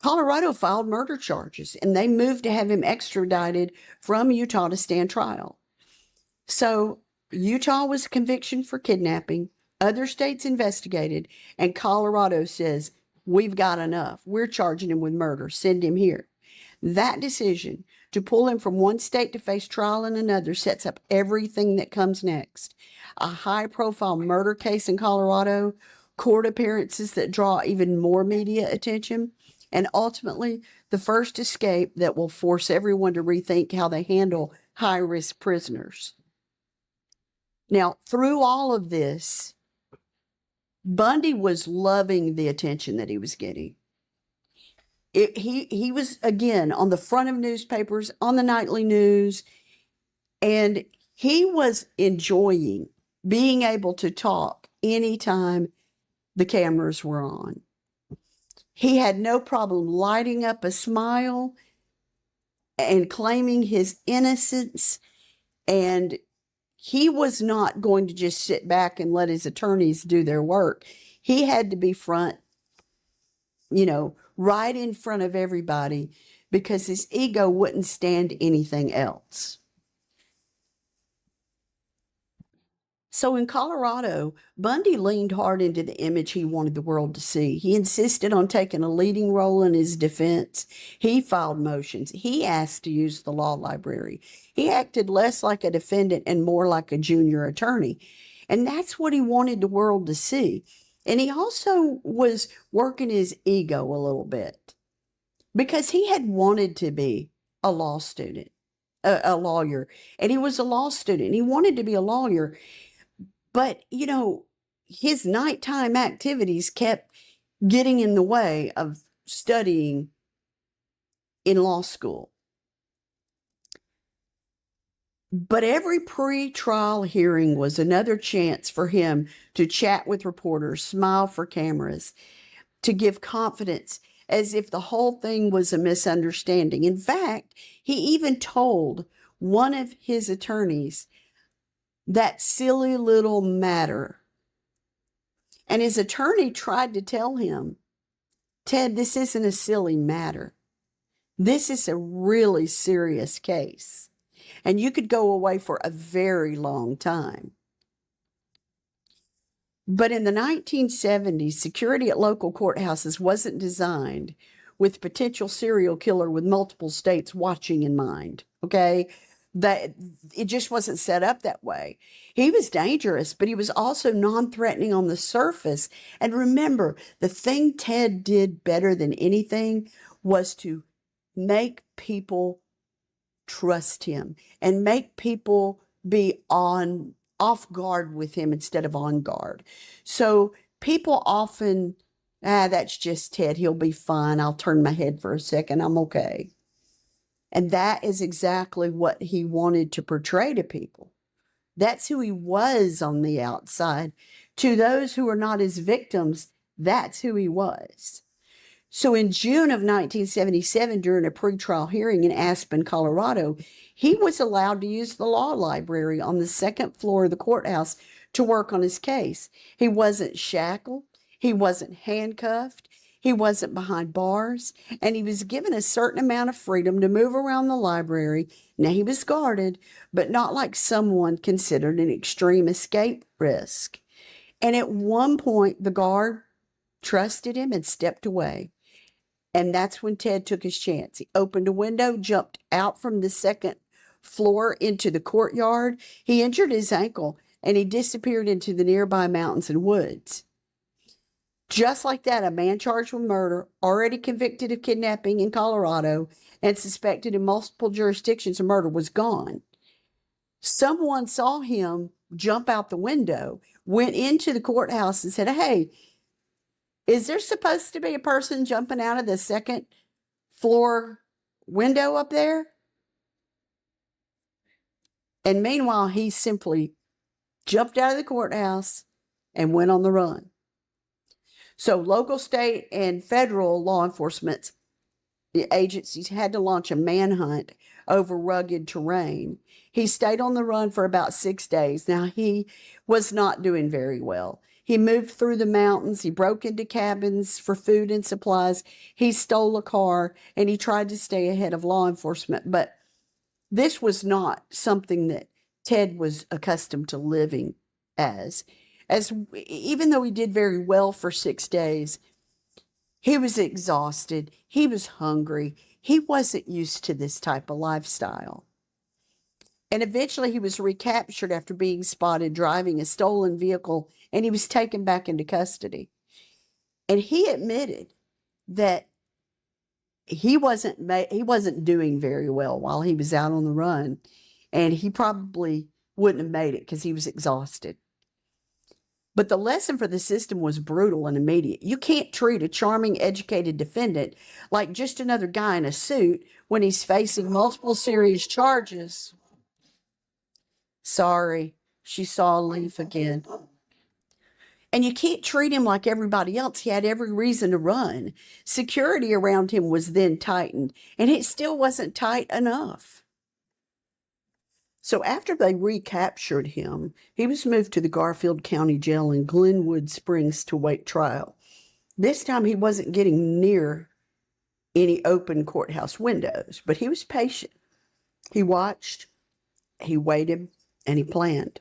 Colorado filed murder charges and they moved to have him extradited from Utah to stand trial. So, Utah was a conviction for kidnapping. Other states investigated, and Colorado says, we've got enough. We're charging him with murder. Send him here. That decision to pull him from one state to face trial in another sets up everything that comes next. A high-profile murder case in Colorado, court appearances that draw even more media attention, and ultimately the first escape that will force everyone to rethink how they handle high-risk prisoners. Now, through all of this, Bundy was loving the attention that he was getting. He was, again, on the front of newspapers, on the nightly news, and he was enjoying being able to talk anytime the cameras were on. He had no problem lighting up a smile and claiming his innocence, and he was not going to just sit back and let his attorneys do their work. He had to be front, right in front of everybody because his ego wouldn't stand anything else. So in Colorado, Bundy leaned hard into the image he wanted the world to see. He insisted on taking a leading role in his defense. He filed motions. He asked to use the law library. He acted less like a defendant and more like a junior attorney. And that's what he wanted the world to see. And he also was working his ego a little bit because he had wanted to be a law student, a lawyer. And he was a law student. He wanted to be a lawyer. But, his nighttime activities kept getting in the way of studying in law school. But every pre-trial hearing was another chance for him to chat with reporters, smile for cameras, to give confidence as if the whole thing was a misunderstanding. In fact, he even told one of his attorneys, that silly little matter. And his attorney tried to tell him, Ted, this isn't a silly matter. This is a really serious case. And you could go away for a very long time. But in the 1970s, security at local courthouses wasn't designed with potential serial killer with multiple states watching in mind, okay? That it just wasn't set up that way. He was dangerous, but he was also non-threatening on the surface. And remember, the thing Ted did better than anything was to make people trust him and make people be off guard with him instead of on guard. So people often, that's just Ted. He'll be fine. I'll turn my head for a second. I'm okay. And that is exactly what he wanted to portray to people. That's who he was on the outside. To those who are not his victims, that's who he was. So in June of 1977, during a pretrial hearing in Aspen, Colorado, he was allowed to use the law library on the second floor of the courthouse to work on his case. He wasn't shackled. He wasn't handcuffed. He wasn't behind bars, and he was given a certain amount of freedom to move around the library. Now, he was guarded, but not like someone considered an extreme escape risk. And at one point, the guard trusted him and stepped away. And that's when Ted took his chance. He opened a window, jumped out from the second floor into the courtyard. He injured his ankle, and he disappeared into the nearby mountains and woods. Just like that, a man charged with murder, already convicted of kidnapping in Colorado, and suspected in multiple jurisdictions of murder was gone. Someone saw him jump out the window, went into the courthouse and said, "Hey, is there supposed to be a person jumping out of the second floor window up there?" And meanwhile, he simply jumped out of the courthouse and went on the run. So local, state, and federal law enforcement agencies had to launch a manhunt over rugged terrain. He stayed on the run for about 6 days. Now, he was not doing very well. He moved through the mountains. He broke into cabins for food and supplies. He stole a car, and he tried to stay ahead of law enforcement. But this was not something that Ted was accustomed to living as. Even though he did very well for 6 days, he was exhausted. He was hungry. He wasn't used to this type of lifestyle. And eventually he was recaptured after being spotted driving a stolen vehicle, and he was taken back into custody. And he admitted that he wasn't doing very well while he was out on the run, and he probably wouldn't have made it because he was exhausted. But the lesson for the system was brutal and immediate. You can't treat a charming, educated defendant like just another guy in a suit when he's facing multiple serious charges. Sorry, she saw a leaf again. And you can't treat him like everybody else. He had every reason to run. Security around him was then tightened, and it still wasn't tight enough. So after they recaptured him, he was moved to the Garfield County Jail in Glenwood Springs to wait trial. This time he wasn't getting near any open courthouse windows, but he was patient. He watched, he waited, and he planned.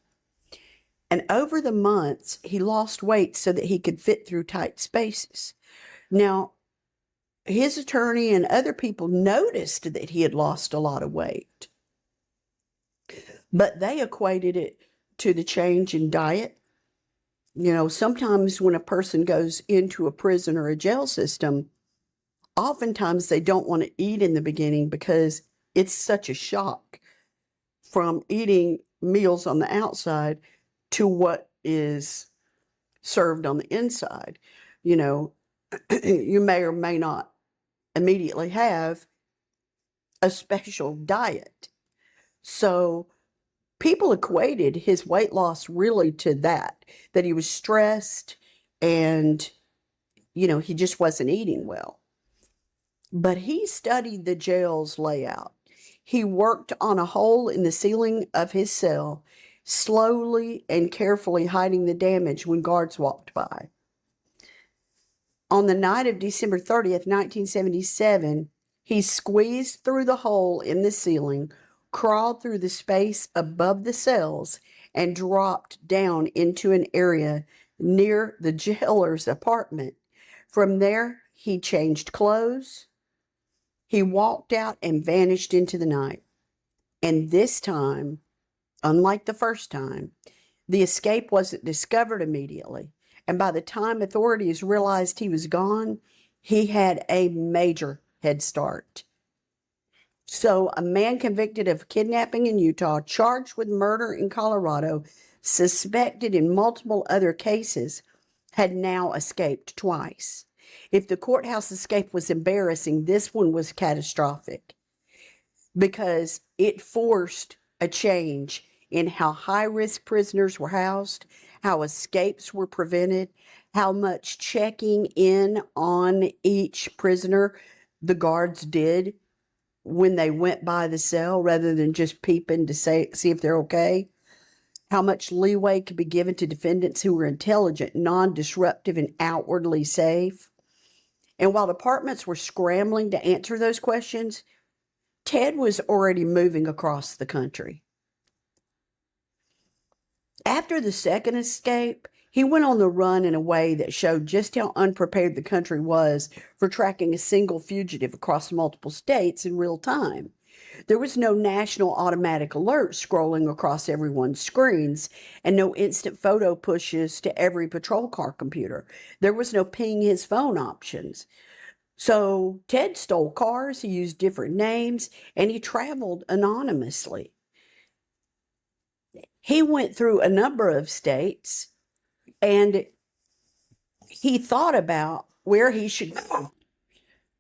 And over the months, he lost weight so that he could fit through tight spaces. Now, his attorney and other people noticed that he had lost a lot of weight, but they equated it to the change in diet. You know, sometimes when a person goes into a prison or a jail system, oftentimes they don't want to eat in the beginning because it's such a shock from eating meals on the outside to what is served on the inside. You know, you may or may not immediately have a special diet. So people equated his weight loss really to that he was stressed and, you know, he just wasn't eating well. But he studied the jail's layout. He worked on a hole in the ceiling of his cell, slowly and carefully hiding the damage when guards walked by. On the night of December 30th, 1977, he squeezed through the hole in the ceiling, crawled through the space above the cells, and dropped down into an area near the jailer's apartment. From there, he changed clothes. He walked out and vanished into the night. And this time, unlike the first time, the escape wasn't discovered immediately. And by the time authorities realized he was gone, he had a major head start. So a man convicted of kidnapping in Utah, charged with murder in Colorado, suspected in multiple other cases, had now escaped twice. If the courthouse escape was embarrassing, this one was catastrophic because it forced a change in how high-risk prisoners were housed, how escapes were prevented, how much checking in on each prisoner the guards did when they went by the cell rather than just peeping to see if they're okay, how much leeway could be given to defendants who were intelligent, non-disruptive, and outwardly safe. And while departments were scrambling to answer those questions, Ted was already moving across the country. After the second escape, he went on the run in a way that showed just how unprepared the country was for tracking a single fugitive across multiple states in real time. There was no national automatic alert scrolling across everyone's screens and no instant photo pushes to every patrol car computer. There was no ping his phone options. So Ted stole cars, he used different names, and he traveled anonymously. He went through a number of states and he thought about where he should go.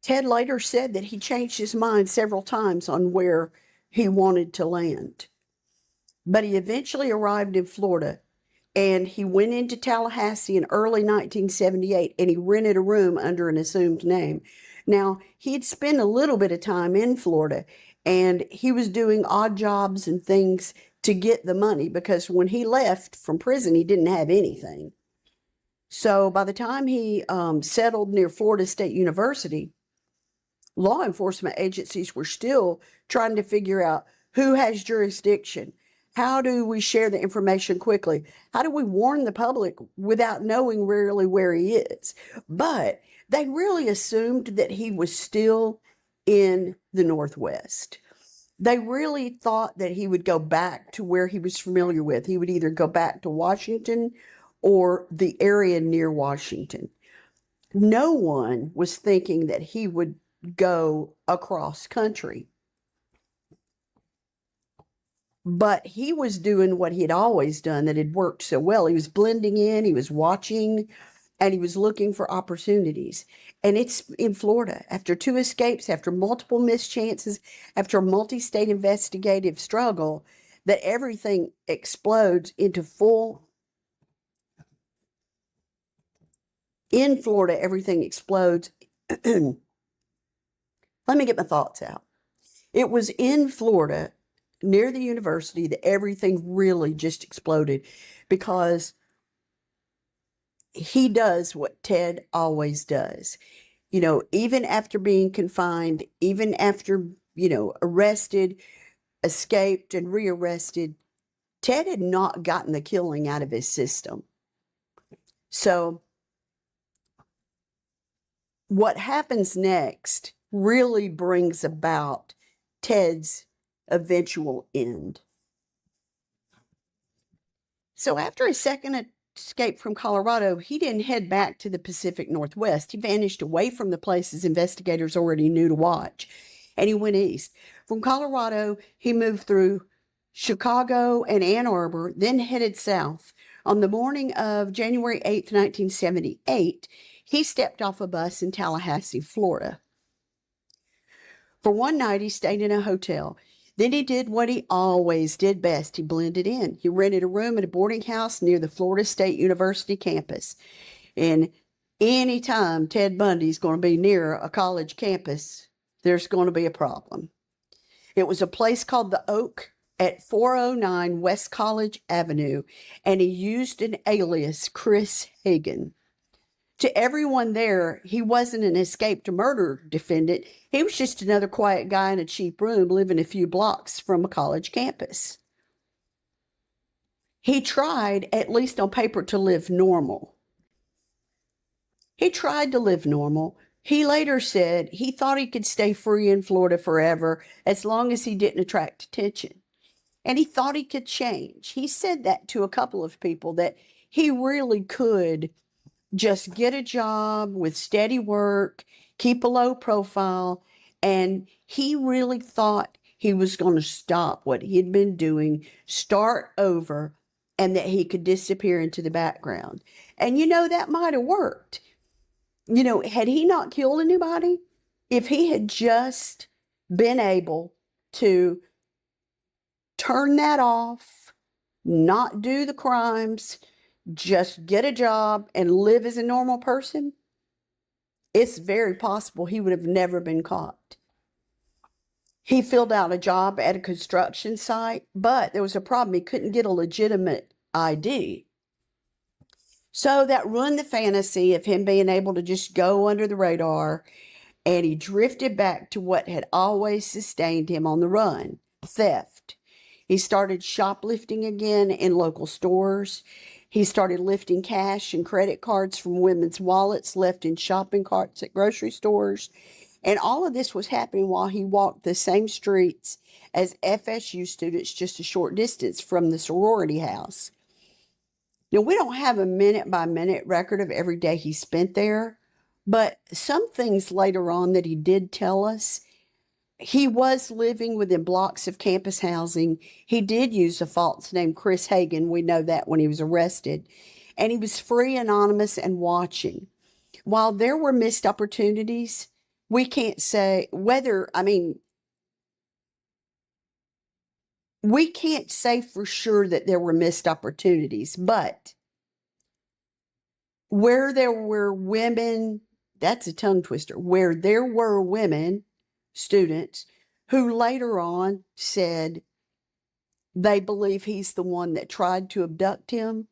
Ted later said that he changed his mind several times on where he wanted to land. But he eventually arrived in Florida, and he went into Tallahassee in early 1978 and he rented a room under an assumed name. Now, he had spent a little bit of time in Florida and he was doing odd jobs and things to get the money because when he left from prison, he didn't have anything. So by the time he settled near Florida State University, law enforcement agencies were still trying to figure out who has jurisdiction. How do we share the information quickly? How do we warn the public without knowing really where he is? But they really assumed that he was still in the Northwest. They really thought that he would go back to where he was familiar with. He would either go back to Washington or the area near Washington. No one was thinking that he would go across country. But he was doing what he had always done that had worked so well. He was blending in, he was watching, and he was looking for opportunities. And it's in Florida. After 2 escapes, after multiple missed chances, after a multi-state investigative struggle, that everything explodes into full. In Florida, everything explodes. Let me get my thoughts out. It was in Florida, near the university, that everything really just exploded because he does what Ted always does. You know, even after being confined, even after, arrested, escaped, and rearrested, Ted had not gotten the killing out of his system. So what happens next really brings about Ted's eventual end. So after his second escape from Colorado, he didn't head back to the Pacific Northwest. He vanished away from the places investigators already knew to watch, and he went east. From Colorado, he moved through Chicago and Ann Arbor, then headed south. On the morning of January 8th, 1978, he stepped off a bus in Tallahassee, Florida. For one night, he stayed in a hotel. Then he did what he always did best. He blended in. He rented a room at a boarding house near the Florida State University campus. And anytime Ted Bundy's going to be near a college campus, there's going to be a problem. It was a place called The Oak at 409 West College Avenue, and he used an alias, Chris Hagen. To everyone there, he wasn't an escaped murder defendant. He was just another quiet guy in a cheap room living a few blocks from a college campus. He tried, at least on paper, to live normal. He tried to live normal. He later said he thought he could stay free in Florida forever as long as he didn't attract attention. And he thought he could change. He said that to a couple of people, that he really could just get a job with steady work, keep a low profile, and he really thought he was going to stop what he had been doing, start over, and that he could disappear into the background. And that might have worked. Had he not killed anybody, if he had just been able to turn that off, not do the crimes, just get a job and live as a normal person, it's very possible he would have never been caught. He filled out a job at a construction site, but there was a problem. He couldn't get a legitimate ID. So that ruined the fantasy of him being able to just go under the radar, and he drifted back to what had always sustained him on the run: theft. He started shoplifting again in local stores. He started lifting cash and credit cards from women's wallets left in shopping carts at grocery stores. And all of this was happening while he walked the same streets as FSU students just a short distance from the sorority house. Now, we don't have a minute-by-minute record of every day he spent there, but some things later on that he did tell us He was living within blocks of campus housing. He did use a false name, Chris Hagan. We know that when he was arrested. And he was free, anonymous, and watching. While there were missed opportunities, we can't say whether, I mean, we can't say for sure that there were missed opportunities, but where there were women, that's a tongue twister, where there were women, students, who later on said they believe he's the one that tried to abduct him.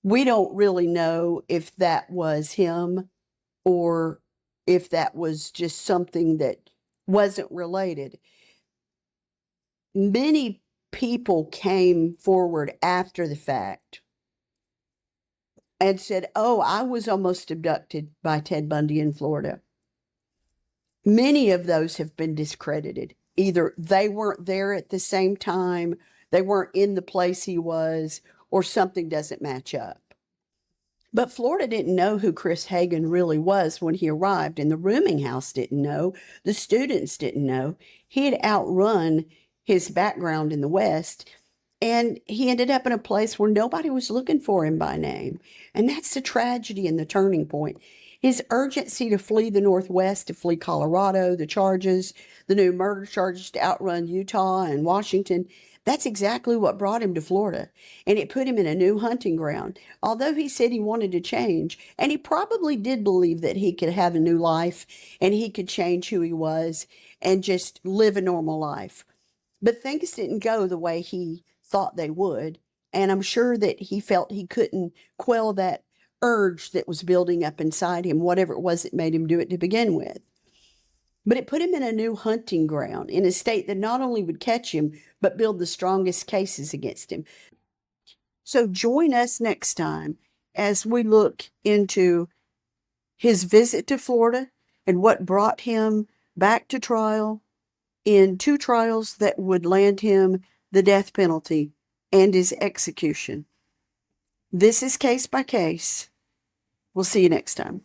We don't really know if that was him or if that was just something that wasn't related. Many people came forward after the fact and said, "Oh, I was almost abducted by Ted Bundy in Florida." Many of those have been discredited. Either they weren't there at the same time, they weren't in the place he was, or something doesn't match up. But Florida didn't know who Chris Hagan really was when he arrived, and the rooming house didn't know. The students didn't know. He had outrun his background in the West, and he ended up in a place where nobody was looking for him by name. And that's the tragedy and the turning point. His urgency to flee the Northwest, to flee Colorado, the charges, the new murder charges, to outrun Utah and Washington, that's exactly what brought him to Florida. And it put him in a new hunting ground. Although he said he wanted to change, and he probably did believe that he could have a new life and he could change who he was and just live a normal life. But things didn't go the way he thought they would. And I'm sure that he felt he couldn't quell that urge that was building up inside him, whatever it was that made him do it to begin with. But it put him in a new hunting ground, in a state that not only would catch him, but build the strongest cases against him. So join us next time as we look into his visit to Florida and what brought him back to trial in 2 trials that would land him the death penalty and his execution. This is Case by Case. We'll see you next time.